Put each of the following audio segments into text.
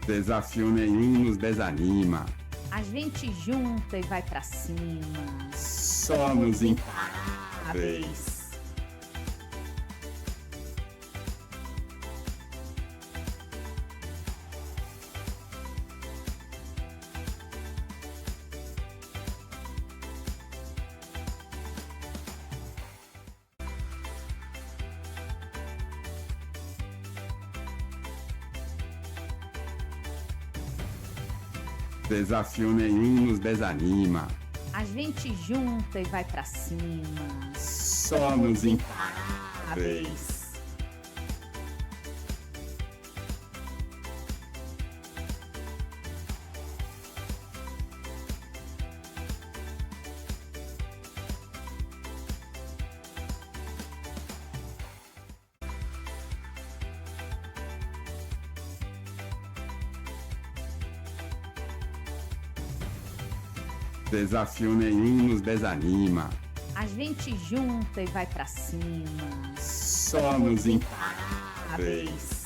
Desafio nenhum nos desanima. A gente junta e vai pra cima. Somos imparáveis. Desafio nenhum nos desanima. A gente junta e vai pra cima. Somos imparáveis. Desafio nenhum nos desanima. A gente junta e vai pra cima. Somos imparáveis.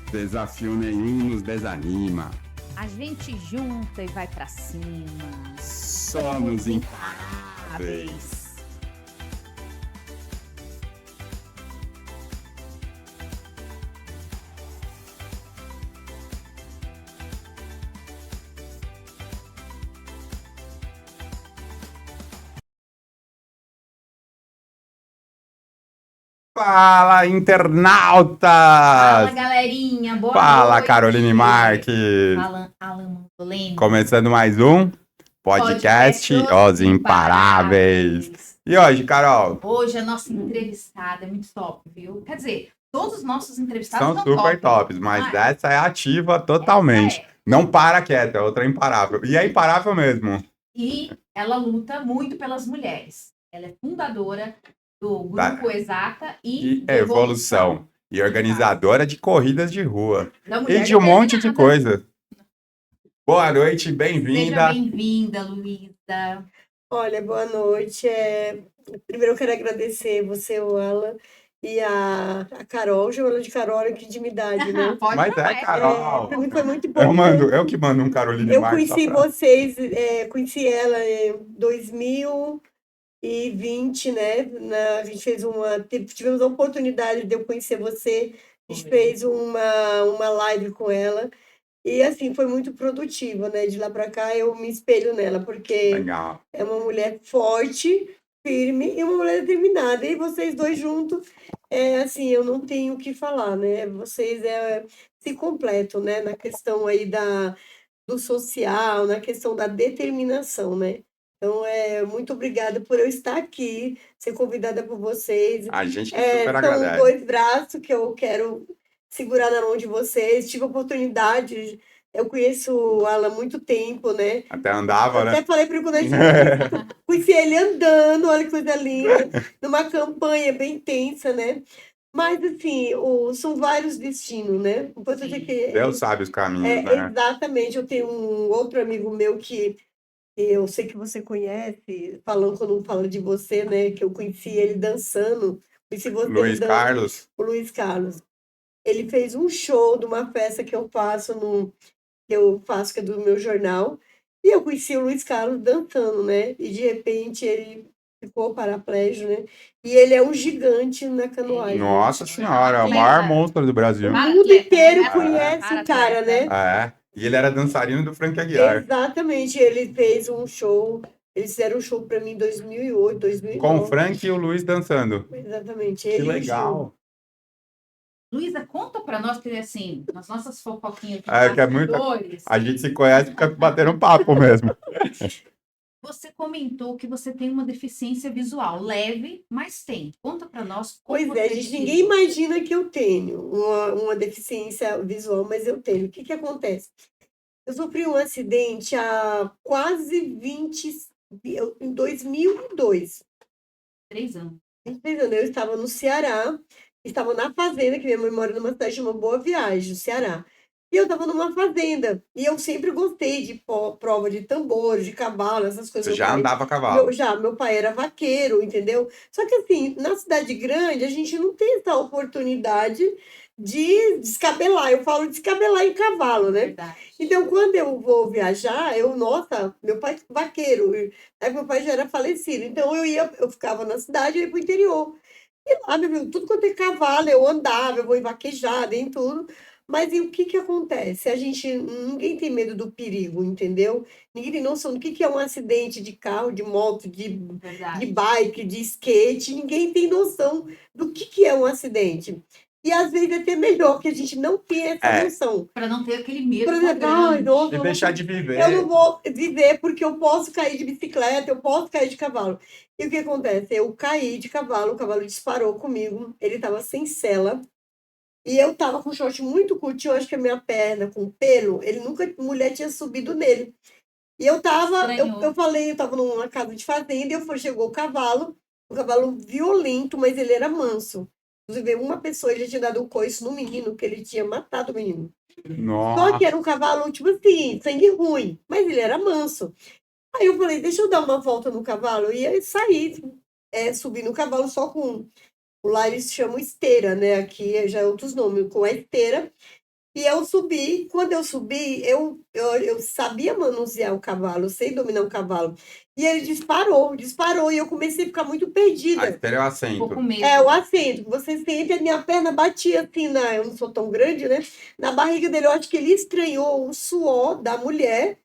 Desafio nenhum nos desanima. A gente junta e vai pra cima. Somos imparáveis. Fala, internautas! Fala, galerinha. Boa Fala, noite. Caroline Marques! Fala, Alan Manzolini. Começando mais um podcast Os Imparáveis. E hoje, Carol? Hoje a nossa entrevistada é muito top, viu? Quer dizer, todos os nossos entrevistados São super tops, mas essa é ativa totalmente. Não para quieta, é outra imparável. E é imparável mesmo. E ela luta muito pelas mulheres. Ela é fundadora do Grupo Exata e Evolução. E organizadora de corridas de rua. Da mulher E de um monte de determinada. coisa. Boa noite, bem-vinda. Seja bem-vinda, Luísa. Olha, boa noite. Primeiro eu quero agradecer você, o Alan, e a Carol, chamando de Carol, olha que intimidade, né? Pode Mas falar, é, Carol. Pra mim foi muito bom. Eu que mando um Caroline Eu Marques. conheci vocês, conheci ela em 2020, né? A gente fez tivemos a oportunidade de eu conhecer você, a gente fez uma live com ela. E assim, foi muito produtiva, né? De lá para cá eu me espelho nela, porque Legal. é uma mulher forte, firme e uma mulher determinada. E vocês dois juntos, assim, eu não tenho o que falar, né? Vocês se completam, né? Na questão aí do social, na questão da determinação, né? Então, muito obrigada por eu estar aqui, ser convidada por vocês. A gente que super São agradece. 2 braços que eu quero segurar na mão de vocês. Tive a oportunidade, eu conheço o Alan há muito tempo, né? Até andava, Eu né? até falei para ele quando a gente conheci ele andando, olha que coisa linda, numa campanha bem intensa, né? Mas, assim, são vários destinos, né? O importante é que Deus sabe os caminhos, né? exatamente. Eu tenho um outro amigo meu que eu sei que você conhece, falando quando fala de você, né? Que eu conheci ele dançando. Conheci você Luiz dançando, Carlos. o Luiz Carlos. Ele fez um show de uma festa que eu faço, que é do meu jornal. E eu conheci o Luiz Carlos dançando, né? E de repente ele ficou paraplégico, né? E ele é um gigante na canoagem. Nossa senhora, é o maior monstro do Brasil. O mundo inteiro conhece o cara, né? É. E ele era dançarino do Frank Aguiar. Exatamente, ele fez um show. Eles fizeram um show para mim em 2008, 2009. Com o Frank e o Luiz dançando. Exatamente. Que ele e o legal. Luísa, conta pra nós, que assim, nas nossas fofoquinhas de Que é muito. bastidores, A gente se conhece e fica batendo um papo mesmo. você comentou que você tem uma deficiência visual leve, mas tem. Conta pra nós como Pois você é, gente, ninguém imagina que eu tenho uma deficiência visual, mas eu tenho. O que acontece? Eu sofri um acidente há quase em 2002. 3 anos. 23 anos. Eu estava no Ceará, estava na fazenda, que minha mãe mora numa cidade chamada Boa Viagem, no Ceará. E eu estava numa fazenda. E eu sempre gostei de prova de tambor, de cavalo, essas coisas. Você Meu já pai, andava a cavalo. meu pai era vaqueiro, entendeu? Só que assim, na cidade grande, a gente não tem essa oportunidade de descabelar. Eu falo descabelar em cavalo, né? Verdade. Então, quando eu vou viajar, nossa, meu pai é vaqueiro, meu pai já era falecido, então eu ficava na cidade e ia pro interior. E lá, meu filho, tudo quanto é cavalo, eu andava, eu vou em vaquejada, em tudo. Mas e o que que acontece? Ninguém tem medo do perigo, entendeu? Ninguém tem noção do que é um acidente de carro, de moto, de Verdade. bike, de skate, ninguém tem noção do que é um acidente. E às vezes é até melhor, porque a gente não tem essa É. noção. Para não ter aquele medo Por tão exemplo, ai, grande. nossa, E deixar de viver. eu não vou viver porque eu posso cair de bicicleta, eu posso cair de cavalo. E o que acontece? Eu caí de cavalo, o cavalo disparou comigo, ele estava sem sela, e eu estava com um short muito curtinho, eu acho que a minha perna com pelo, ele nunca, mulher tinha subido nele. E eu tava, Estranhou. eu falei, eu tava numa casa de fazenda, chegou o cavalo violento, mas ele era manso. Inclusive, uma pessoa, ele tinha dado um coice no menino, que ele tinha matado o menino. Só que Nossa. era um cavalo, tipo assim, sangue ruim, mas ele era manso. Aí eu falei, deixa eu dar uma volta no cavalo. E aí saí, subi no cavalo só com. Lá eles chamam esteira, né? Aqui já é outros nomes, com a esteira. E eu subi. Quando eu subi, eu sabia manusear o cavalo, eu sei dominar o cavalo. E ele disparou, e eu comecei a ficar muito A perdida. esteira é o Ficou assento. com medo. É, o assento. Você sente, a minha perna batia assim, eu não sou tão grande, né? Na barriga dele, eu acho que ele estranhou o suor da mulher,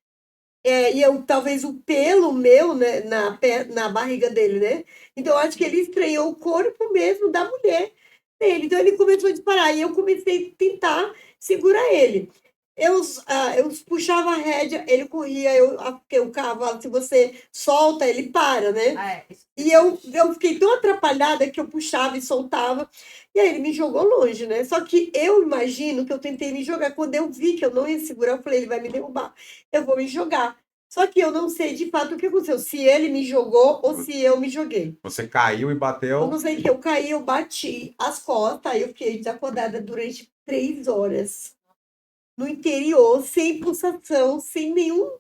e talvez o pelo meu, né, na barriga dele, né? Então, eu acho que ele estranhou o corpo mesmo da mulher dele. Então, ele começou a disparar, e eu comecei a tentar segurar ele. Eu puxava a rédea, ele corria, porque o cavalo, se você solta, ele para, né? E eu fiquei tão atrapalhada que eu puxava e soltava. E aí ele me jogou longe, né? Só que eu imagino que eu tentei me jogar. Quando eu vi que eu não ia segurar, eu falei, ele vai me derrubar. Eu vou me jogar. Só que eu não sei de fato o que aconteceu. Se ele me jogou ou se eu me joguei. Você caiu e Eu bateu. não sei que eu caí, eu bati as costas, aí eu fiquei desacordada durante 3 horas. No interior, sem pulsação, sem nenhum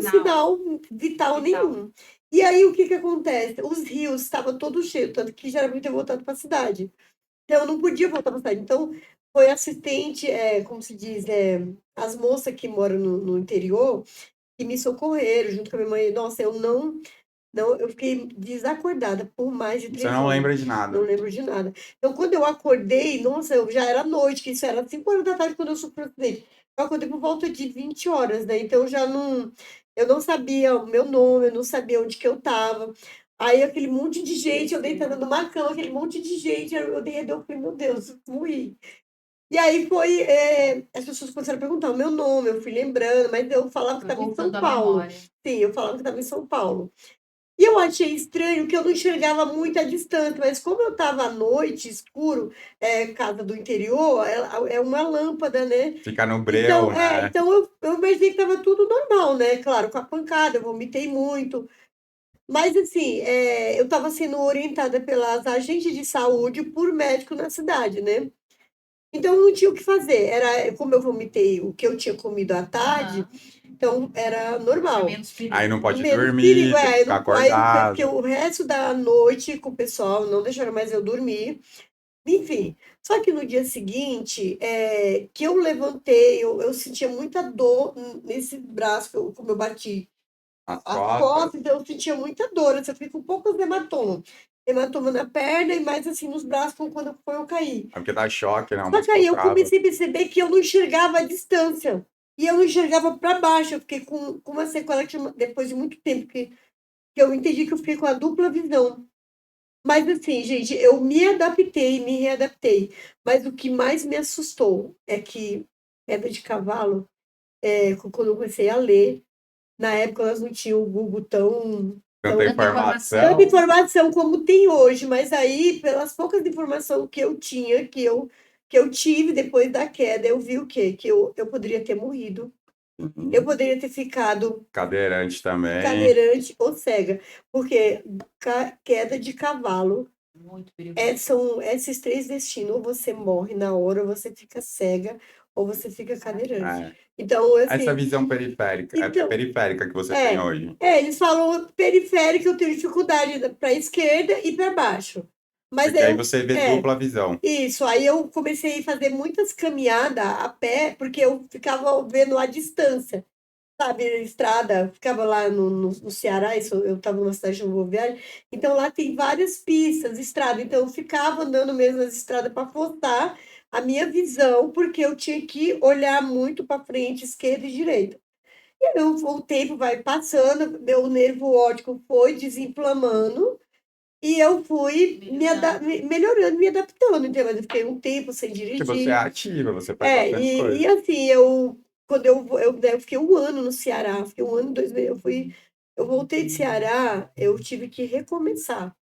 sinal vital nenhum. E aí, o que que acontece? Os rios estavam todos cheios, tanto que já era muito voltado para a cidade. Então, eu não podia voltar para a cidade. Então, foi assistente, como se diz, as moças que moram no interior, que me socorreram, junto com a minha mãe. Nossa, eu fiquei desacordada por mais de 3 Você horas. não lembra de Não nada. lembro de nada. Então, quando eu acordei, nossa, eu já era noite, que isso era 5 horas da tarde quando eu sofri o acidente. Eu acordei por volta de 20 horas, né? Então, eu não sabia o meu nome, eu não sabia onde que eu estava. Aí, aquele monte de gente, eu deitada numa cama, aquele monte de gente, eu dei eu falei, meu Deus, morri. E aí as pessoas começaram a perguntar o meu nome, eu fui lembrando, mas eu falava que Foi estava em São voltando à Paulo. memória. Sim, eu falava que estava em São Paulo. E eu achei estranho que eu não enxergava muito a distância, mas como eu estava à noite, escuro, casa do interior, é uma lâmpada, né? Fica no breu, Então, né? então eu imaginei que estava tudo normal, né? Claro, com a pancada, eu vomitei muito. Mas, assim, eu estava sendo orientada pelas agentes de saúde por médico na cidade, né? Então, eu não tinha o que fazer. Como eu vomitei o que eu tinha comido à tarde, então era normal. Menos perigo. Aí não pode Menos dormir, perigo, tem que ficar aí eu acordado. fiquei o resto da noite com o pessoal, não deixaram mais eu dormir. Enfim, só que no dia seguinte, que eu levantei, eu sentia muita dor nesse braço, como eu bati As as costas. costas, então eu sentia muita dor, assim, eu fiquei com poucos hematomas. Hematoma na perna e mais assim nos braços quando eu caí. É porque dá choque, né? Só que aí eu Trava. comecei a perceber que eu não enxergava a distância. E eu não enxergava para baixo. Eu fiquei com uma sequela depois de muito tempo que eu entendi que eu fiquei com a dupla visão. Mas assim, gente, eu me adaptei, me readaptei. Mas o que mais me assustou é que queda de cavalo, quando eu comecei a ler, na época nós não tínhamos o Google Tanta tanta informação. informação como tem hoje, mas aí, pelas poucas informações que eu tinha, que eu tive depois da queda, eu vi o quê? Que eu poderia ter morrido Eu poderia ter ficado Cadeirante também. cadeirante ou cega, porque queda de cavalo Muito perigoso. são esses três destinos: ou você morre na hora, ou você fica cega, ou você fica cadeirante. É. Então, Essa assim, visão periférica, é então, periférica que você tem é, hoje. eles falam periférico, eu tenho dificuldade para a esquerda e para baixo. Mas Porque aí aí você vê dupla visão. isso, aí eu comecei a fazer muitas caminhadas a pé, porque eu ficava vendo a distância, sabe, a estrada, ficava lá no Ceará, isso, eu estava numa cidade ferroviária, então lá tem várias pistas, estrada, então eu ficava andando mesmo nas estradas para forçar a minha visão, porque eu tinha que olhar muito para frente, esquerda e direita. E aí o tempo vai passando, meu nervo óptico foi desinflamando, e eu fui melhorando, me adaptando, entendeu? Mas eu fiquei um tempo sem Porque você é dirigir. ativa, você faz bastante coisa. E assim, quando eu fiquei um ano no Ceará, fiquei um ano, 2 meses, eu voltei de Ceará, eu tive que recomeçar,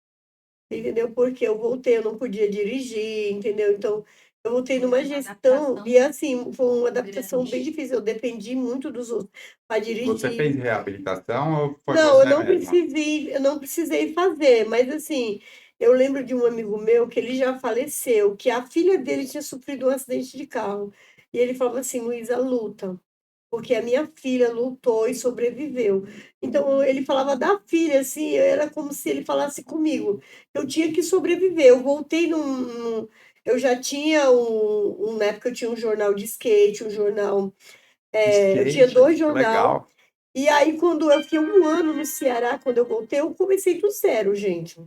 entendeu? Porque eu voltei, eu não podia dirigir, entendeu? Então, eu voltei Foi numa uma gestão, adaptação e assim, foi uma adaptação bem grande. difícil, eu dependi muito dos outros para Você dirigir. fez reabilitação ou foi Não, você mesma? eu não precisei fazer, mas assim, eu lembro de um amigo meu que ele já faleceu, que a filha dele tinha sofrido um acidente de carro. E ele falava assim: Luísa, luta, porque a minha filha lutou e sobreviveu. Então ele falava da filha, assim, era como se ele falasse comigo. Eu tinha que sobreviver. Eu voltei eu já tinha na época eu tinha um jornal de skate, um jornal. Eu tinha Skate, dois que jornal. legal. E aí, quando eu fiquei um ano no Ceará, quando eu voltei, eu comecei do zero, gente.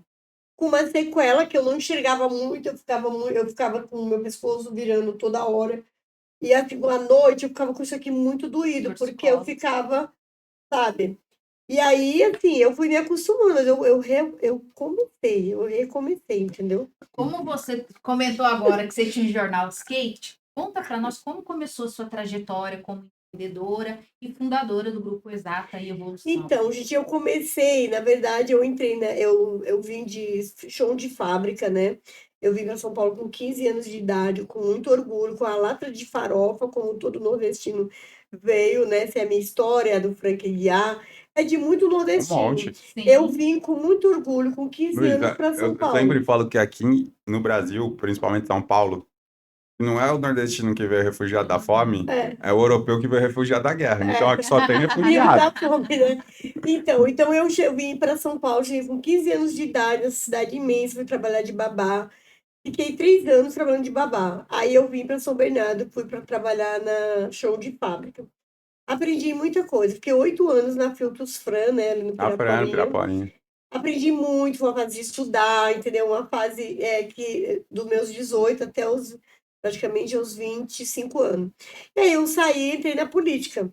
Com uma sequela que eu não enxergava muito, eu ficava com o meu pescoço virando toda hora. E à noite eu ficava com isso aqui muito doído, porque eu Torcicolo. ficava, sabe? E aí, assim, eu fui me acostumando, eu recomecei, entendeu? Como você comentou agora que você tinha um jornal de skate, conta para nós como começou a sua trajetória como empreendedora e fundadora do Grupo Exata e Evolução. Então, gente, eu comecei, na verdade, eu entrei, né? Eu vim de chão de fábrica, né? Eu vim para São Paulo com 15 anos de idade, com muito orgulho, com a lata de farofa, como todo nordestino veio, né? Essa é a minha história do Frank Aguiar, é de muito Um nordestino. monte. Eu Sim. vim com muito orgulho, com 15 anos Luísa, para São eu Paulo. sempre falo que aqui no Brasil, principalmente em São Paulo, não é o nordestino que veio refugiado da fome, É. é o europeu que veio refugiado da guerra. Então aqui só tem Vivo refugiado. da fome, né? Então eu vim para São Paulo, cheguei com 15 anos de idade, essa cidade imensa, fui trabalhar de babá. Fiquei 3 anos trabalhando de babá. Aí eu vim para São Bernardo, fui para trabalhar na chão de fábrica. Aprendi muita coisa. Fiquei 8 anos na Filtros Fran, né, ali no A Fran, Piraporinha. Piraporinha. Aprendi muito, foi uma fase de estudar, entendeu? Uma fase que dos meus 18 até praticamente aos 25 anos. E aí eu saí e entrei na política.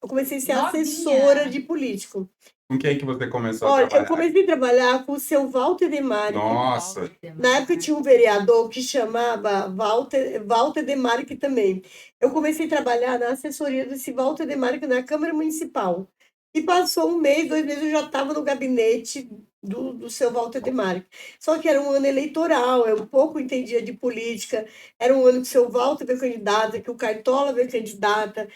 Eu comecei a ser assessora Novinha. de político. Com quem que você começou a Olha, eu trabalhar? comecei a trabalhar com o seu Walter Demarque. Nossa, Na época tinha um vereador que chamava Walter Demarque também. Eu comecei a trabalhar na assessoria desse Walter Demarque na Câmara Municipal. E passou um mês, 2 meses, eu já estava no gabinete do seu Walter Demarque. Só que era um ano eleitoral, eu pouco entendia de política. Era um ano que o seu Walter veio candidato, que o Cartola veio candidato,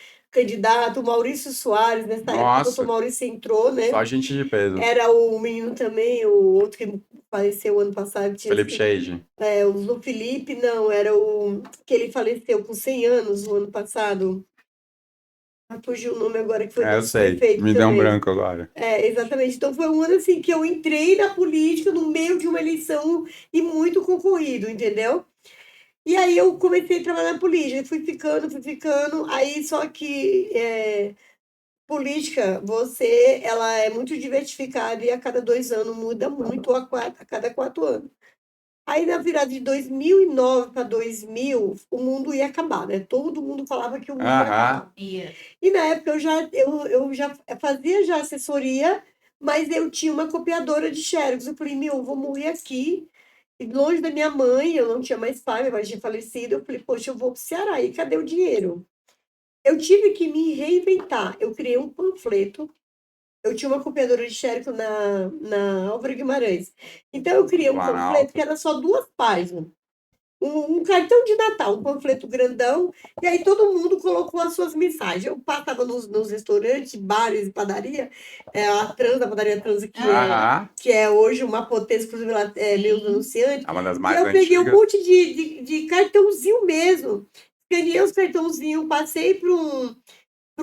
o Maurício Soares, nessa época, o doutor nossa, Maurício entrou, né? só gente de peso. Era o menino também, o outro que faleceu ano passado, tinha Felipe Shade. o Lu Felipe, não, era o que ele faleceu com 100 anos no ano passado. Fugiu o nome agora, que foi É, eu nosso sei. prefeito Me deu um também. branco agora. Exatamente. Então foi um ano assim que eu entrei na política no meio de uma eleição e muito concorrido, entendeu? E aí eu comecei a trabalhar na política, fui ficando, aí só que política, ela é muito diversificada e a cada 2 anos muda muito, a cada 4 anos. Aí, na virada de 2009 para 2000, o mundo ia acabar, né? Todo mundo falava que o mundo ia Aham. acabar. E na época eu já fazia já assessoria, mas eu tinha uma copiadora de xerox. Eu falei, meu, eu vou morrer aqui, e longe da minha mãe, eu não tinha mais pai, minha mãe tinha falecido. Eu falei, poxa, eu vou para o Ceará, e cadê o dinheiro? Eu tive que me reinventar. Eu criei um panfleto. Eu tinha uma copiadora de xerox na Álvaro Guimarães. Então, eu criei um panfleto Planalto. que era só 2 páginas. um cartão de Natal, um panfleto grandão, e aí todo mundo colocou as suas mensagens. Eu passava nos restaurantes, bares e padaria, a padaria Trans, Aham. que é hoje uma potência, inclusive ela é Sim. meus anunciantes, É uma das e mais eu peguei um antigas. monte de cartãozinho mesmo. Peguei os cartãozinhos, passei para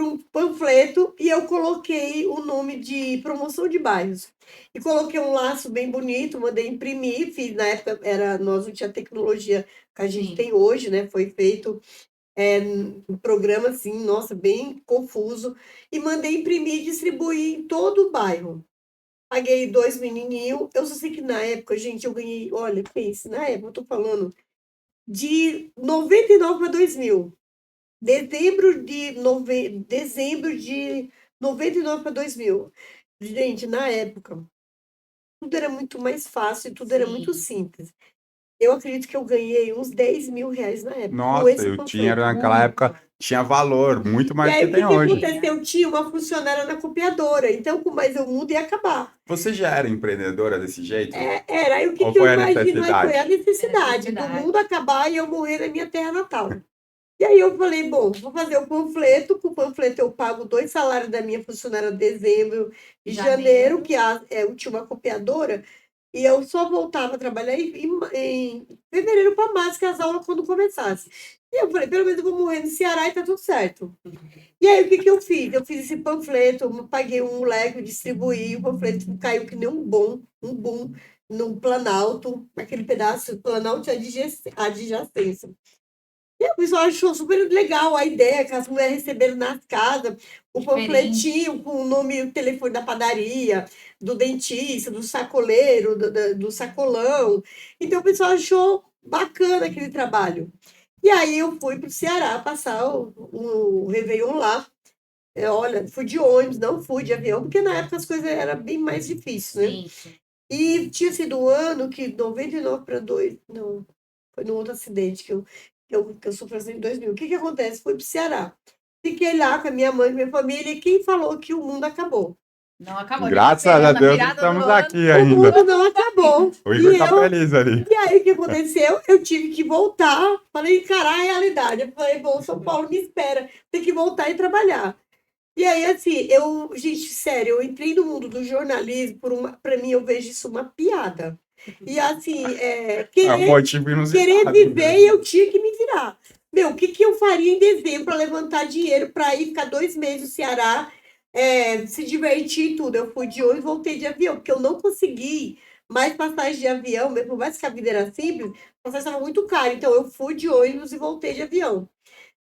um panfleto e eu coloquei o nome de promoção de bairros. E coloquei um laço bem bonito, mandei imprimir, fiz, na época nós não tinha tecnologia que a gente Sim. tem hoje, né? Foi feito um programa assim, nossa, bem confuso, e mandei imprimir e distribuir em todo o bairro. Paguei 2 menininhos, eu só sei que na época, gente, eu ganhei, olha, pense, na época, eu tô falando de 99 para 2000. Dezembro de 99 para 2000. Gente, na época, tudo era muito mais fácil, tudo era muito Sim. simples. Eu acredito que eu ganhei uns 10 mil reais na época, com Nossa, esse e o dinheiro panfleto. naquela Muito. época tinha valor, muito E mais do aí, que o que tem que hoje. aconteceu? Tinha uma funcionária na copiadora, então, com mais o mundo ia acabar. Você já era empreendedora desse jeito? Era, aí o que Ou que eu foi a imagino? Aí foi a necessidade? necessidade do Necessidade. mundo acabar e eu morrer na minha terra natal. E aí eu falei, bom, vou fazer o panfleto, com o panfleto eu pago 2 salários da minha funcionária dezembro e janeiro, que eu tinha uma copiadora, e eu só voltava a trabalhar em fevereiro para março, que as aulas quando começassem. E eu falei, pelo menos eu vou morrer no Ceará e tá tudo certo. E aí o que que eu fiz? Eu fiz esse panfleto, eu paguei um moleque, eu distribuí, o panfleto caiu que nem um boom, no Planalto, aquele pedaço, Planalto adjacência. E o pessoal achou super legal a ideia, que as mulheres receberam nas casas o Diferente. panfletinho com o nome e o telefone da padaria, do dentista, do sacoleiro, do sacolão. Então o pessoal achou bacana aquele trabalho. E aí eu fui para o Ceará passar o Réveillon lá. Olha, fui de ônibus, não fui de avião, porque na época as coisas eram bem mais difíceis, né? Sim, sim. E tinha sido um ano que 99 para 2, não, foi num outro acidente que eu sofri em 2000. O que que acontece? Fui para o Ceará. Fiquei lá com a minha mãe, com a minha família, e quem falou que o mundo acabou? Não acabou, a gente Graças a esperando a Deus virada do estamos ano. aqui O ainda. mundo não acabou. O E Igor tá eu, feliz ali. e aí o que aconteceu? Eu tive que voltar para encarar a realidade. Eu falei, bom, São Paulo me espera, tem que voltar e trabalhar. E aí, assim, gente, sério, eu entrei no mundo do jornalismo para mim, eu vejo isso uma piada. E assim, É um motivo querer inusitado. viver e eu tinha que me virar. Meu, o que que eu faria em dezembro para levantar dinheiro para ir ficar 2 meses no Ceará, se divertir e tudo? Eu fui de ônibus e voltei de avião, porque eu não consegui mais passagem de avião, mesmo por mais que a vida era simples, a passagem estava muito cara. Então, eu fui de ônibus e voltei de avião.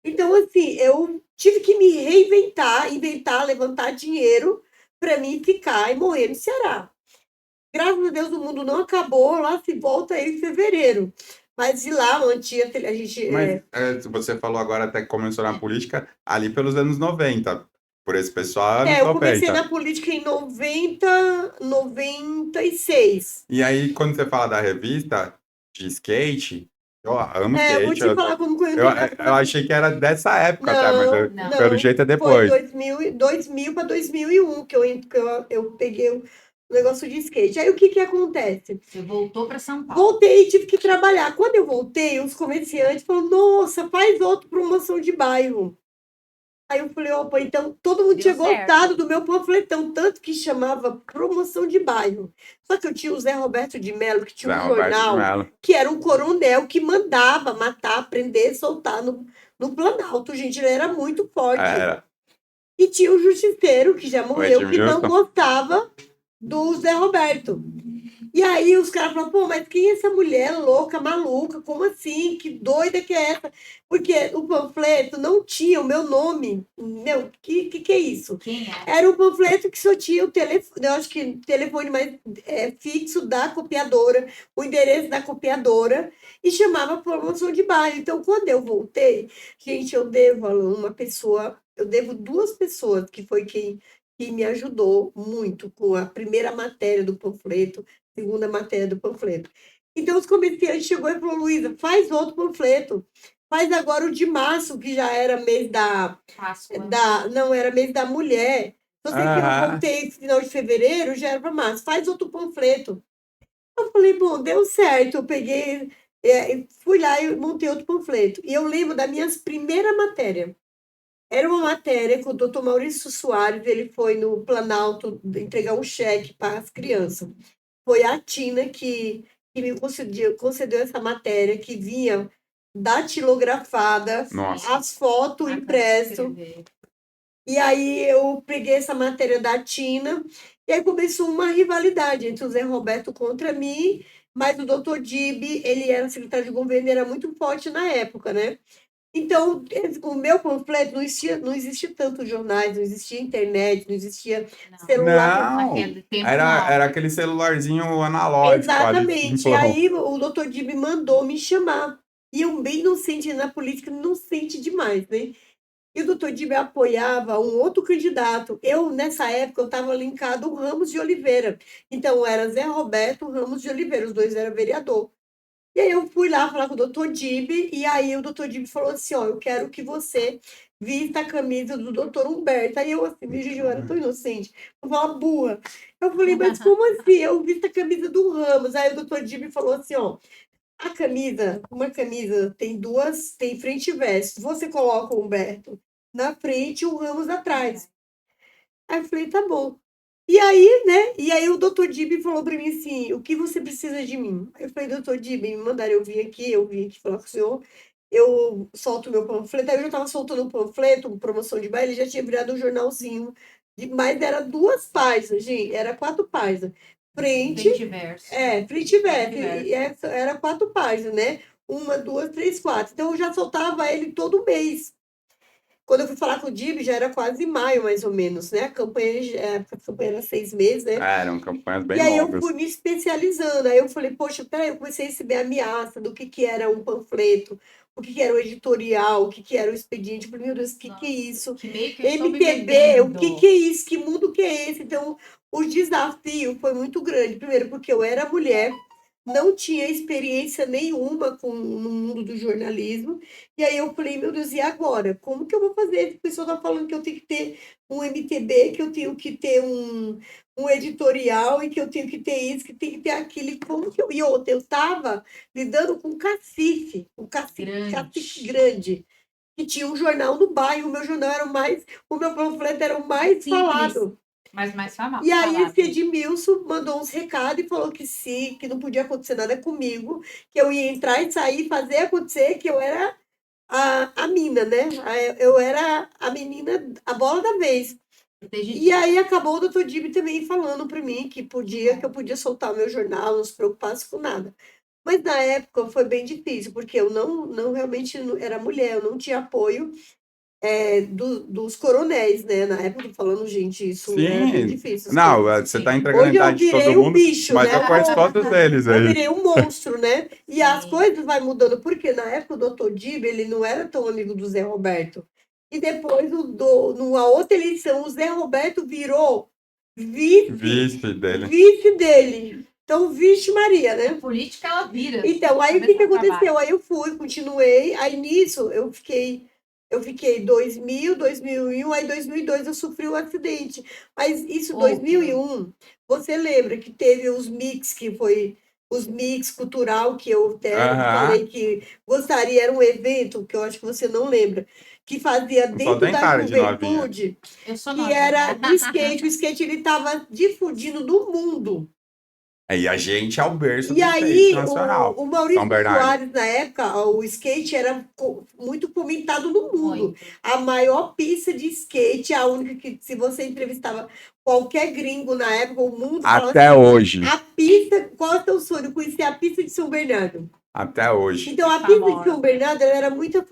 Então, assim, eu tive que me reinventar, inventar, levantar dinheiro para mim ficar e morrer no Ceará. Graças a Deus o mundo não acabou, lá se volta aí em fevereiro. Mas de lá, mantinha, a gente. Mas você falou agora até que começou na política ali pelos anos 90. Por esse pessoal, anos Eu comecei 90. na política em 96. E aí, quando você fala da revista de skate, eu amo Eu vou skate. te falar como que eu Eu, entrei na eu achei que era dessa época até, mas Não, Não. pelo não. jeito é Foi depois. 2000 para 2001 que eu peguei o negócio de skate. Aí o que que acontece? Você voltou para São Paulo. Voltei e tive que trabalhar. Quando eu voltei, os comerciantes falaram, nossa, faz outra promoção de bairro. Aí eu falei, opa, então todo mundo Deu tinha certo. gostado do meu panfletão, tanto que chamava promoção de bairro. Só que eu tinha o Zé Roberto de Mello, que tinha Zé um Roberto de jornal, Mello. que era um coronel que mandava matar, prender, soltar no Planalto. Gente, ele era muito forte. Era. E tinha o Justiceiro, que já O morreu, que não Edmilson. gostava do Zé Roberto. E aí os caras falaram, pô, mas quem é essa mulher louca, maluca? Como assim? Que doida que é essa? Porque o panfleto não tinha o meu nome. Meu, que é isso? Quem é? Era um panfleto que só tinha o telefone, eu acho que telefone mais fixo da copiadora, o endereço da copiadora, e chamava promoção de bairro. Então, quando eu voltei, gente, eu devo a uma pessoa, eu devo 2 pessoas, que foi quem me ajudou muito com a primeira matéria do panfleto, segunda matéria do panfleto. Então, os comerciantes chegou e falou, Luísa, faz outro panfleto. Faz agora o de março, que já era mês Páscoa. não, era mês da mulher. Eu sei que eu Aham. voltei no final de fevereiro, já era para março. Faz outro panfleto. Eu falei, bom, deu certo. Eu peguei, Fui lá e montei outro panfleto. E eu lembro da minha primeira matéria. Era uma matéria com o doutor Maurício Soares, ele foi no Planalto entregar um cheque para as crianças. Foi a Tina que me concedeu essa matéria, que vinha datilografada, Nossa. as fotos Máquina de impressas. escrever. E aí eu peguei essa matéria da Tina, e aí começou uma rivalidade entre o Zé Roberto contra mim, mas o doutor Dib, ele era secretário de governo, era muito forte na época, né? Então, o meu panfleto não existia tanto jornais, não existia internet, não existia Não, celular. Não, naquele tempo era não. aquele celularzinho analógico ali, Exatamente. E simplão. aí o doutor Dib mandou me chamar. E eu bem inocente na política, inocente demais, né? E o doutor Dib apoiava um outro candidato. Eu, nessa época, eu estava linkado ao Ramos de Oliveira. Então, era Zé Roberto Ramos de Oliveira, os dois eram vereador. E aí eu fui lá falar com o doutor Dib, e aí o doutor Dib falou assim, ó, eu quero que você vista a camisa do doutor Humberto. Aí eu assim, meu gente, eu era tão inocente, eu falar burra. Eu falei, mas como assim? Eu visto a camisa do Ramos. Aí o doutor Dib falou assim, ó, a camisa, uma camisa tem frente e verso. Você coloca o Humberto na frente e o Ramos atrás. Aí eu falei, tá bom. E aí, né? E aí o doutor Dib falou para mim assim, o que você precisa de mim? Aí eu falei, doutor Dib, me mandaram eu vim aqui falar com o senhor, eu solto meu panfleto. Aí eu já estava soltando um panfleto, promoção de baile, já tinha virado um jornalzinho, mas era 2 páginas, gente, era 4 páginas. Frente, Frente e verso. frente e verso, Frente e e era 4 páginas, né? 1, 2, 3, 4. Então eu já soltava ele todo mês. Quando eu fui falar com o Dib, já era quase maio, mais ou menos, né? A campanha era 6 meses, né? Eram campanhas bem E aí eu longas. fui me especializando. Aí eu falei, poxa, peraí, eu comecei a receber ameaça do que era um panfleto, o que era o editorial, o que era o expediente. Eu falei, meu Deus, o que é isso? Que meio que eu estou me MTB, o metendo. que é isso? Que mundo que é esse? Então, o desafio foi muito grande. Primeiro, porque eu era mulher, não tinha experiência nenhuma no mundo do jornalismo. E aí eu falei, meu Deus, e agora? Como que eu vou fazer? A pessoa está falando que eu tenho que ter um MTB, que eu tenho que ter um editorial e que eu tenho que ter isso, que tem que ter aquilo. E como que eu. E outra, eu estava lidando com um cacife grande, que tinha um jornal no bairro. O meu jornal era o meu panfleto era o mais Simples, falado. mas mais famoso. E aí esse Edmilson mandou uns recados e falou que sim, que não podia acontecer nada comigo, que eu ia entrar e sair, fazer acontecer, que eu era a mina, né? Eu era a menina, a bola da vez. E aí acabou o doutor Dib também falando para mim que eu podia soltar o meu jornal, não se preocupasse com nada. Mas na época foi bem difícil, porque eu não realmente era mulher, eu não tinha apoio dos coronéis, né? Na época, tô falando, gente, isso era bem Sim. difícil. Não, você tá entregando a Hoje eu idade de todo virei um mundo, bicho, mas né? eu conheço todos eles Eu aí. virei um monstro, né? E as Sim. coisas vai mudando, porque na época o doutor Dib, ele não era tão amigo do Zé Roberto. E depois, numa outra eleição, o Zé Roberto virou Vice dele. vice dele. Então, vixe Maria, né? A política, ela vira. Então, aí o Cabeça que pra aconteceu? baixo. Aí eu fui, continuei, aí nisso eu fiquei 2000, 2001, aí 2002 eu sofri um acidente. Mas isso, 2001, você lembra que teve os mix, que foi os mix cultural, que eu até Aham. falei que gostaria, era um evento, que eu acho que você não lembra, que fazia Eu só dentro tenho da cara de novinha. juventude, Eu sou que novinha. era do skate. O skate, ele estava difundindo no mundo. E a gente é o berço E do skate aí, nacional. o São Maurício Bernardo. Soares, na época, o skate era muito comentado no mundo. Muito. A maior pista de skate, a única que, se você entrevistava qualquer gringo na época, o mundo falava Até assim, hoje. a pista, qual é o teu sonho? Conhecer a pista de São Bernardo. Até hoje. Então, a pista de Famosa. São Bernardo ela era muito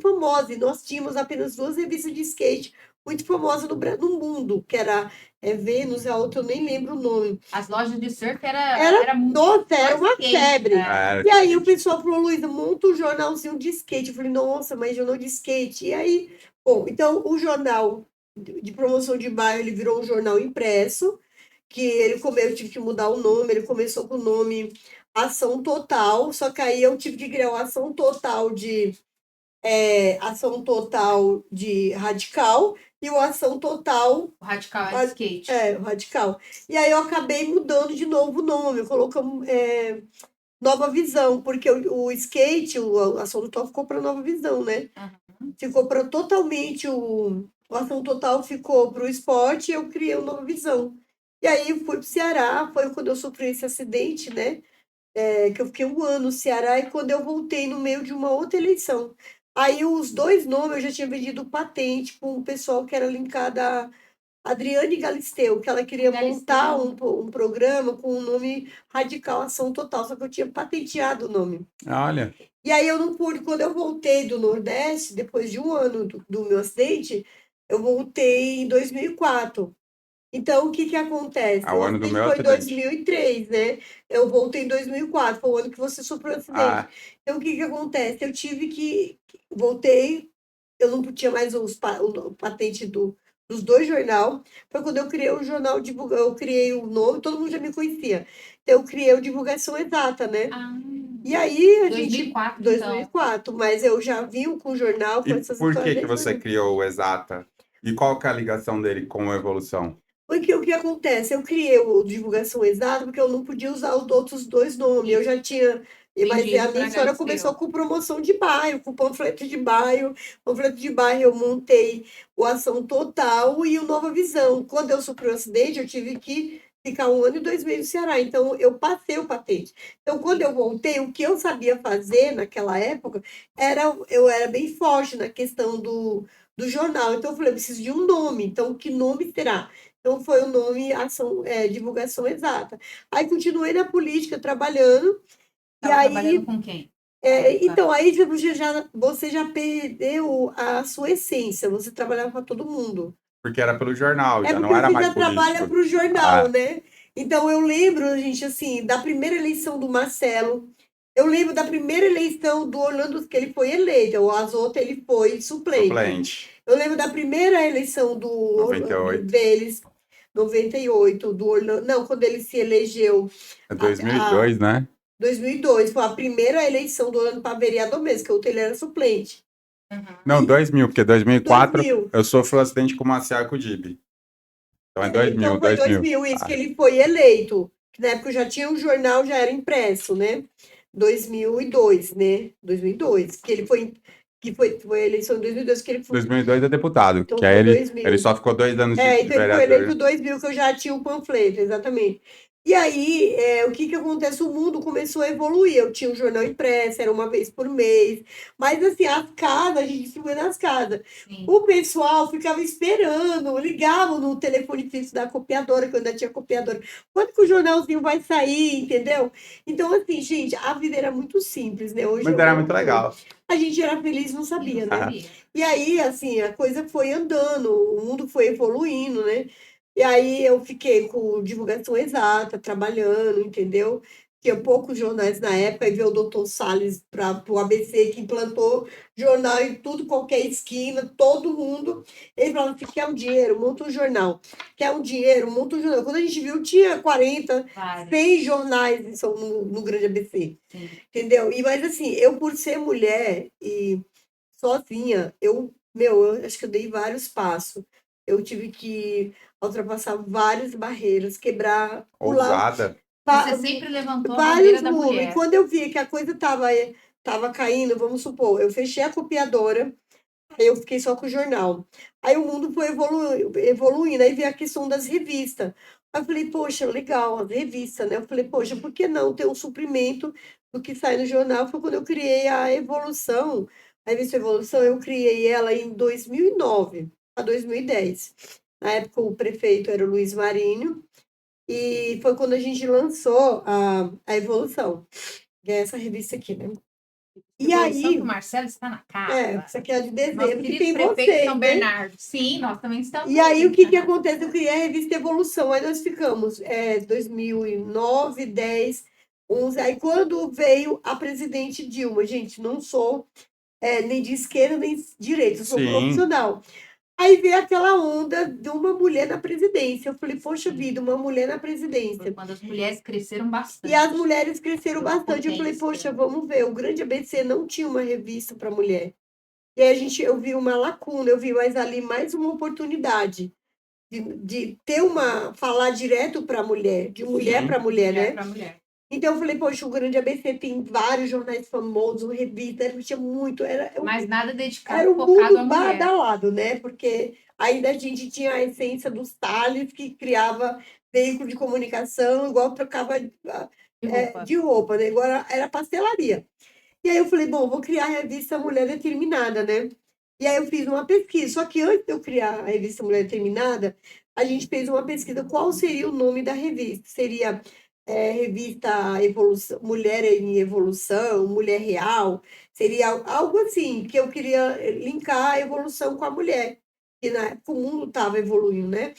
famosa, e nós tínhamos apenas 2 revistas de skate muito famosas no mundo, que era Vênus, a outra eu nem lembro o nome. As lojas de surf era Nossa, era uma skate, febre. né? E aí o pessoal falou, Luísa, monta um jornalzinho de skate. Eu falei, nossa, mas jornal de skate. E aí, bom, então o jornal de promoção de bairro, ele virou um jornal impresso, que eu tive que mudar o nome, ele começou com o nome Ação Total, só que aí eu tive que criar uma ação total de radical e uma ação total O radical é skate. radical. E aí eu acabei mudando de novo o nome, colocamos Nova Visão, porque o skate, a Ação Total ficou para Nova Visão, né? Aham. Ficou para totalmente o Ação Total ficou para o esporte e eu criei o Nova Visão. E aí eu fui para o Ceará, foi quando eu sofri esse acidente, né? Que eu fiquei 1 ano no Ceará e quando eu voltei no meio de uma outra eleição. Aí os 2 nomes eu já tinha vendido patente com o pessoal que era linkado a Adriane Galisteu, que ela queria montar um programa com o nome Radical Ação Total, só que eu tinha patenteado o nome. Olha, E aí eu não pude, quando eu voltei do Nordeste, depois de 1 ano do meu acidente, eu voltei em 2004. Então, o que que acontece? ao O ano do acidente meu foi em acidente. 2003, né? Eu voltei em 2004, foi o ano que você sofreu o acidente. Ah, Então, o que que acontece? Eu tive que... Voltei, eu não tinha mais o patente dos 2 jornal. Foi quando eu criei o jornal, eu criei o nome, todo mundo já me conhecia. Então, eu criei o Divulgação Exata, né? Ah, E aí, a gente... 2004, 2004, mas eu já vim com o jornal, com e essas por histórias que que desde você 2000. criou o Exata? E qual que é a ligação dele com a evolução? Porque o que acontece? Eu criei o Divulgação Exata porque eu não podia usar os outros 2 nomes. Eu já tinha. Mas a vendido minha pra história Galisteu. começou com promoção de bairro, com panfleto de bairro. Panfleto de bairro eu montei o Ação Total e o Nova Visão. Quando eu sofri o acidente, eu tive que ficar 1 ano e 2 meses no Ceará. Então, eu passei o patente. Então, quando eu voltei, o que eu sabia fazer naquela época eu era bem forte na questão do jornal. Então, eu falei, eu preciso de um nome. Então, que nome será? Então, foi o nome Divulgação Exata. Aí, continuei na política, trabalhando, e Tava trabalhando aí, com quem? Na época? então, aí você já perdeu a sua essência, você trabalhava para todo mundo. Porque era pelo jornal, É já não porque era você mais já trabalha político. para o jornal, Ah, né? Então, eu lembro, gente, assim, da primeira eleição do Marcelo, eu lembro da primeira eleição do Orlando, que ele foi eleito, o Azota, ele foi suplente. suplente. Eu lembro da primeira eleição do Orlando 98. deles, 98, do Orlando. Não, quando ele se elegeu, É a 2002, né? 2002, foi a primeira eleição do Orlando para vereador mesmo, que o outro ele era suplente. Uhum. Não, E 2000, porque 2004 2000. eu sofri um acidente com o Marcial Kudib. Então é 2000, Então foi 2000. 2000 isso, que Ah, ele foi eleito. Na época já tinha um jornal, já era impresso, né? 2002, né? 2002, que foi a eleição em 2002, que ele foi, 2002 é deputado, então que aí foi ele 2000. só ficou 2 anos de Então ele foi eleito vereador. em 2000, que eu já tinha o panfleto, exatamente. E aí, o que que acontece? O mundo começou a evoluir. Eu tinha um jornal impresso, era 1 vez por mês. Mas, assim, as casas, a gente distribuía nas casas. Sim. O pessoal ficava esperando, ligavam no telefone fixo da copiadora, que eu ainda tinha copiadora. Quando que o jornalzinho vai sair, entendeu? Então, assim, gente, a vida era muito simples, né? Hoje Mas é era uma muito loucura. legal. A gente era feliz, não E sabia, não né? sabia. E aí, assim, a coisa foi andando, o mundo foi evoluindo, né? E aí eu fiquei com Divulgação Exata, trabalhando, entendeu? Tinha poucos jornais na época, e veio o doutor Salles para o ABC, que implantou jornal em tudo, qualquer esquina, todo mundo. Ele falava assim, quer um dinheiro, monta um jornal. Quer um dinheiro, monta um jornal. Quando a gente viu, tinha 40, Vários. 100 jornais no grande ABC, Sim. entendeu? Mas assim, eu por ser mulher e sozinha, eu acho que eu dei vários passos. Eu tive que ultrapassar várias barreiras, quebrar, pular Ousada. Você sempre levantou a vários bandeira da muros. E mulher. quando eu vi que a coisa tava caindo, vamos supor, eu fechei a copiadora, aí eu fiquei só com o jornal. Aí o mundo foi evoluindo, aí veio a questão das revistas. Aí eu falei, poxa, legal, as revistas, né? Eu falei, poxa, por que não ter um suprimento do que sai no jornal? Foi quando eu criei a Evolução, a revista Evolução, eu criei ela em 2009 a 2010. Na época o prefeito era o Luiz Marinho, e foi quando a gente lançou a Evolução, que é essa revista aqui, né? E Evolução que aí, o Marcelo está na casa. essa aqui é a de Nosso dezembro, que querido tem prefeito de vocês, São né? Bernardo. Sim, nós também estamos. E aí, o que aqui. acontece? Eu criei a revista Evolução, aí nós ficamos 2009, 10, 11. Aí, quando veio a presidente Dilma, gente, não sou nem de esquerda nem de direita, eu sou Sim. profissional. Aí veio aquela onda de uma mulher na presidência. Eu falei, poxa vida, uma mulher na presidência. Foi quando as mulheres cresceram bastante. E as mulheres cresceram Foi uma bastante. Eu falei, potência. poxa, vamos ver. O Grande ABC não tinha uma revista para mulher. E aí eu vi uma lacuna, eu vi mais ali mais uma oportunidade de falar direto para a mulher, de mulher para mulher, Mulher né? para mulher. Então eu falei, poxa, o Grande ABC tem vários jornais famosos, revistas, tinha muito, Mas nada dedicado, era um focado à mundo mulher. badalado, né? Porque ainda a gente tinha a essência dos Tales, que criava veículo de comunicação, igual trocava De roupa. de roupa, né? Agora era pastelaria. E aí eu falei, bom, vou criar a revista Mulher Determinada, né? E aí eu fiz uma pesquisa. Só que antes de eu criar a revista Mulher Determinada, a gente fez uma pesquisa. Qual seria o nome da revista? Seria Revista Evolução, Mulher em Evolução, Mulher Real? Seria algo assim, que eu queria linkar a evolução com a mulher. Que na época o mundo estava evoluindo, né?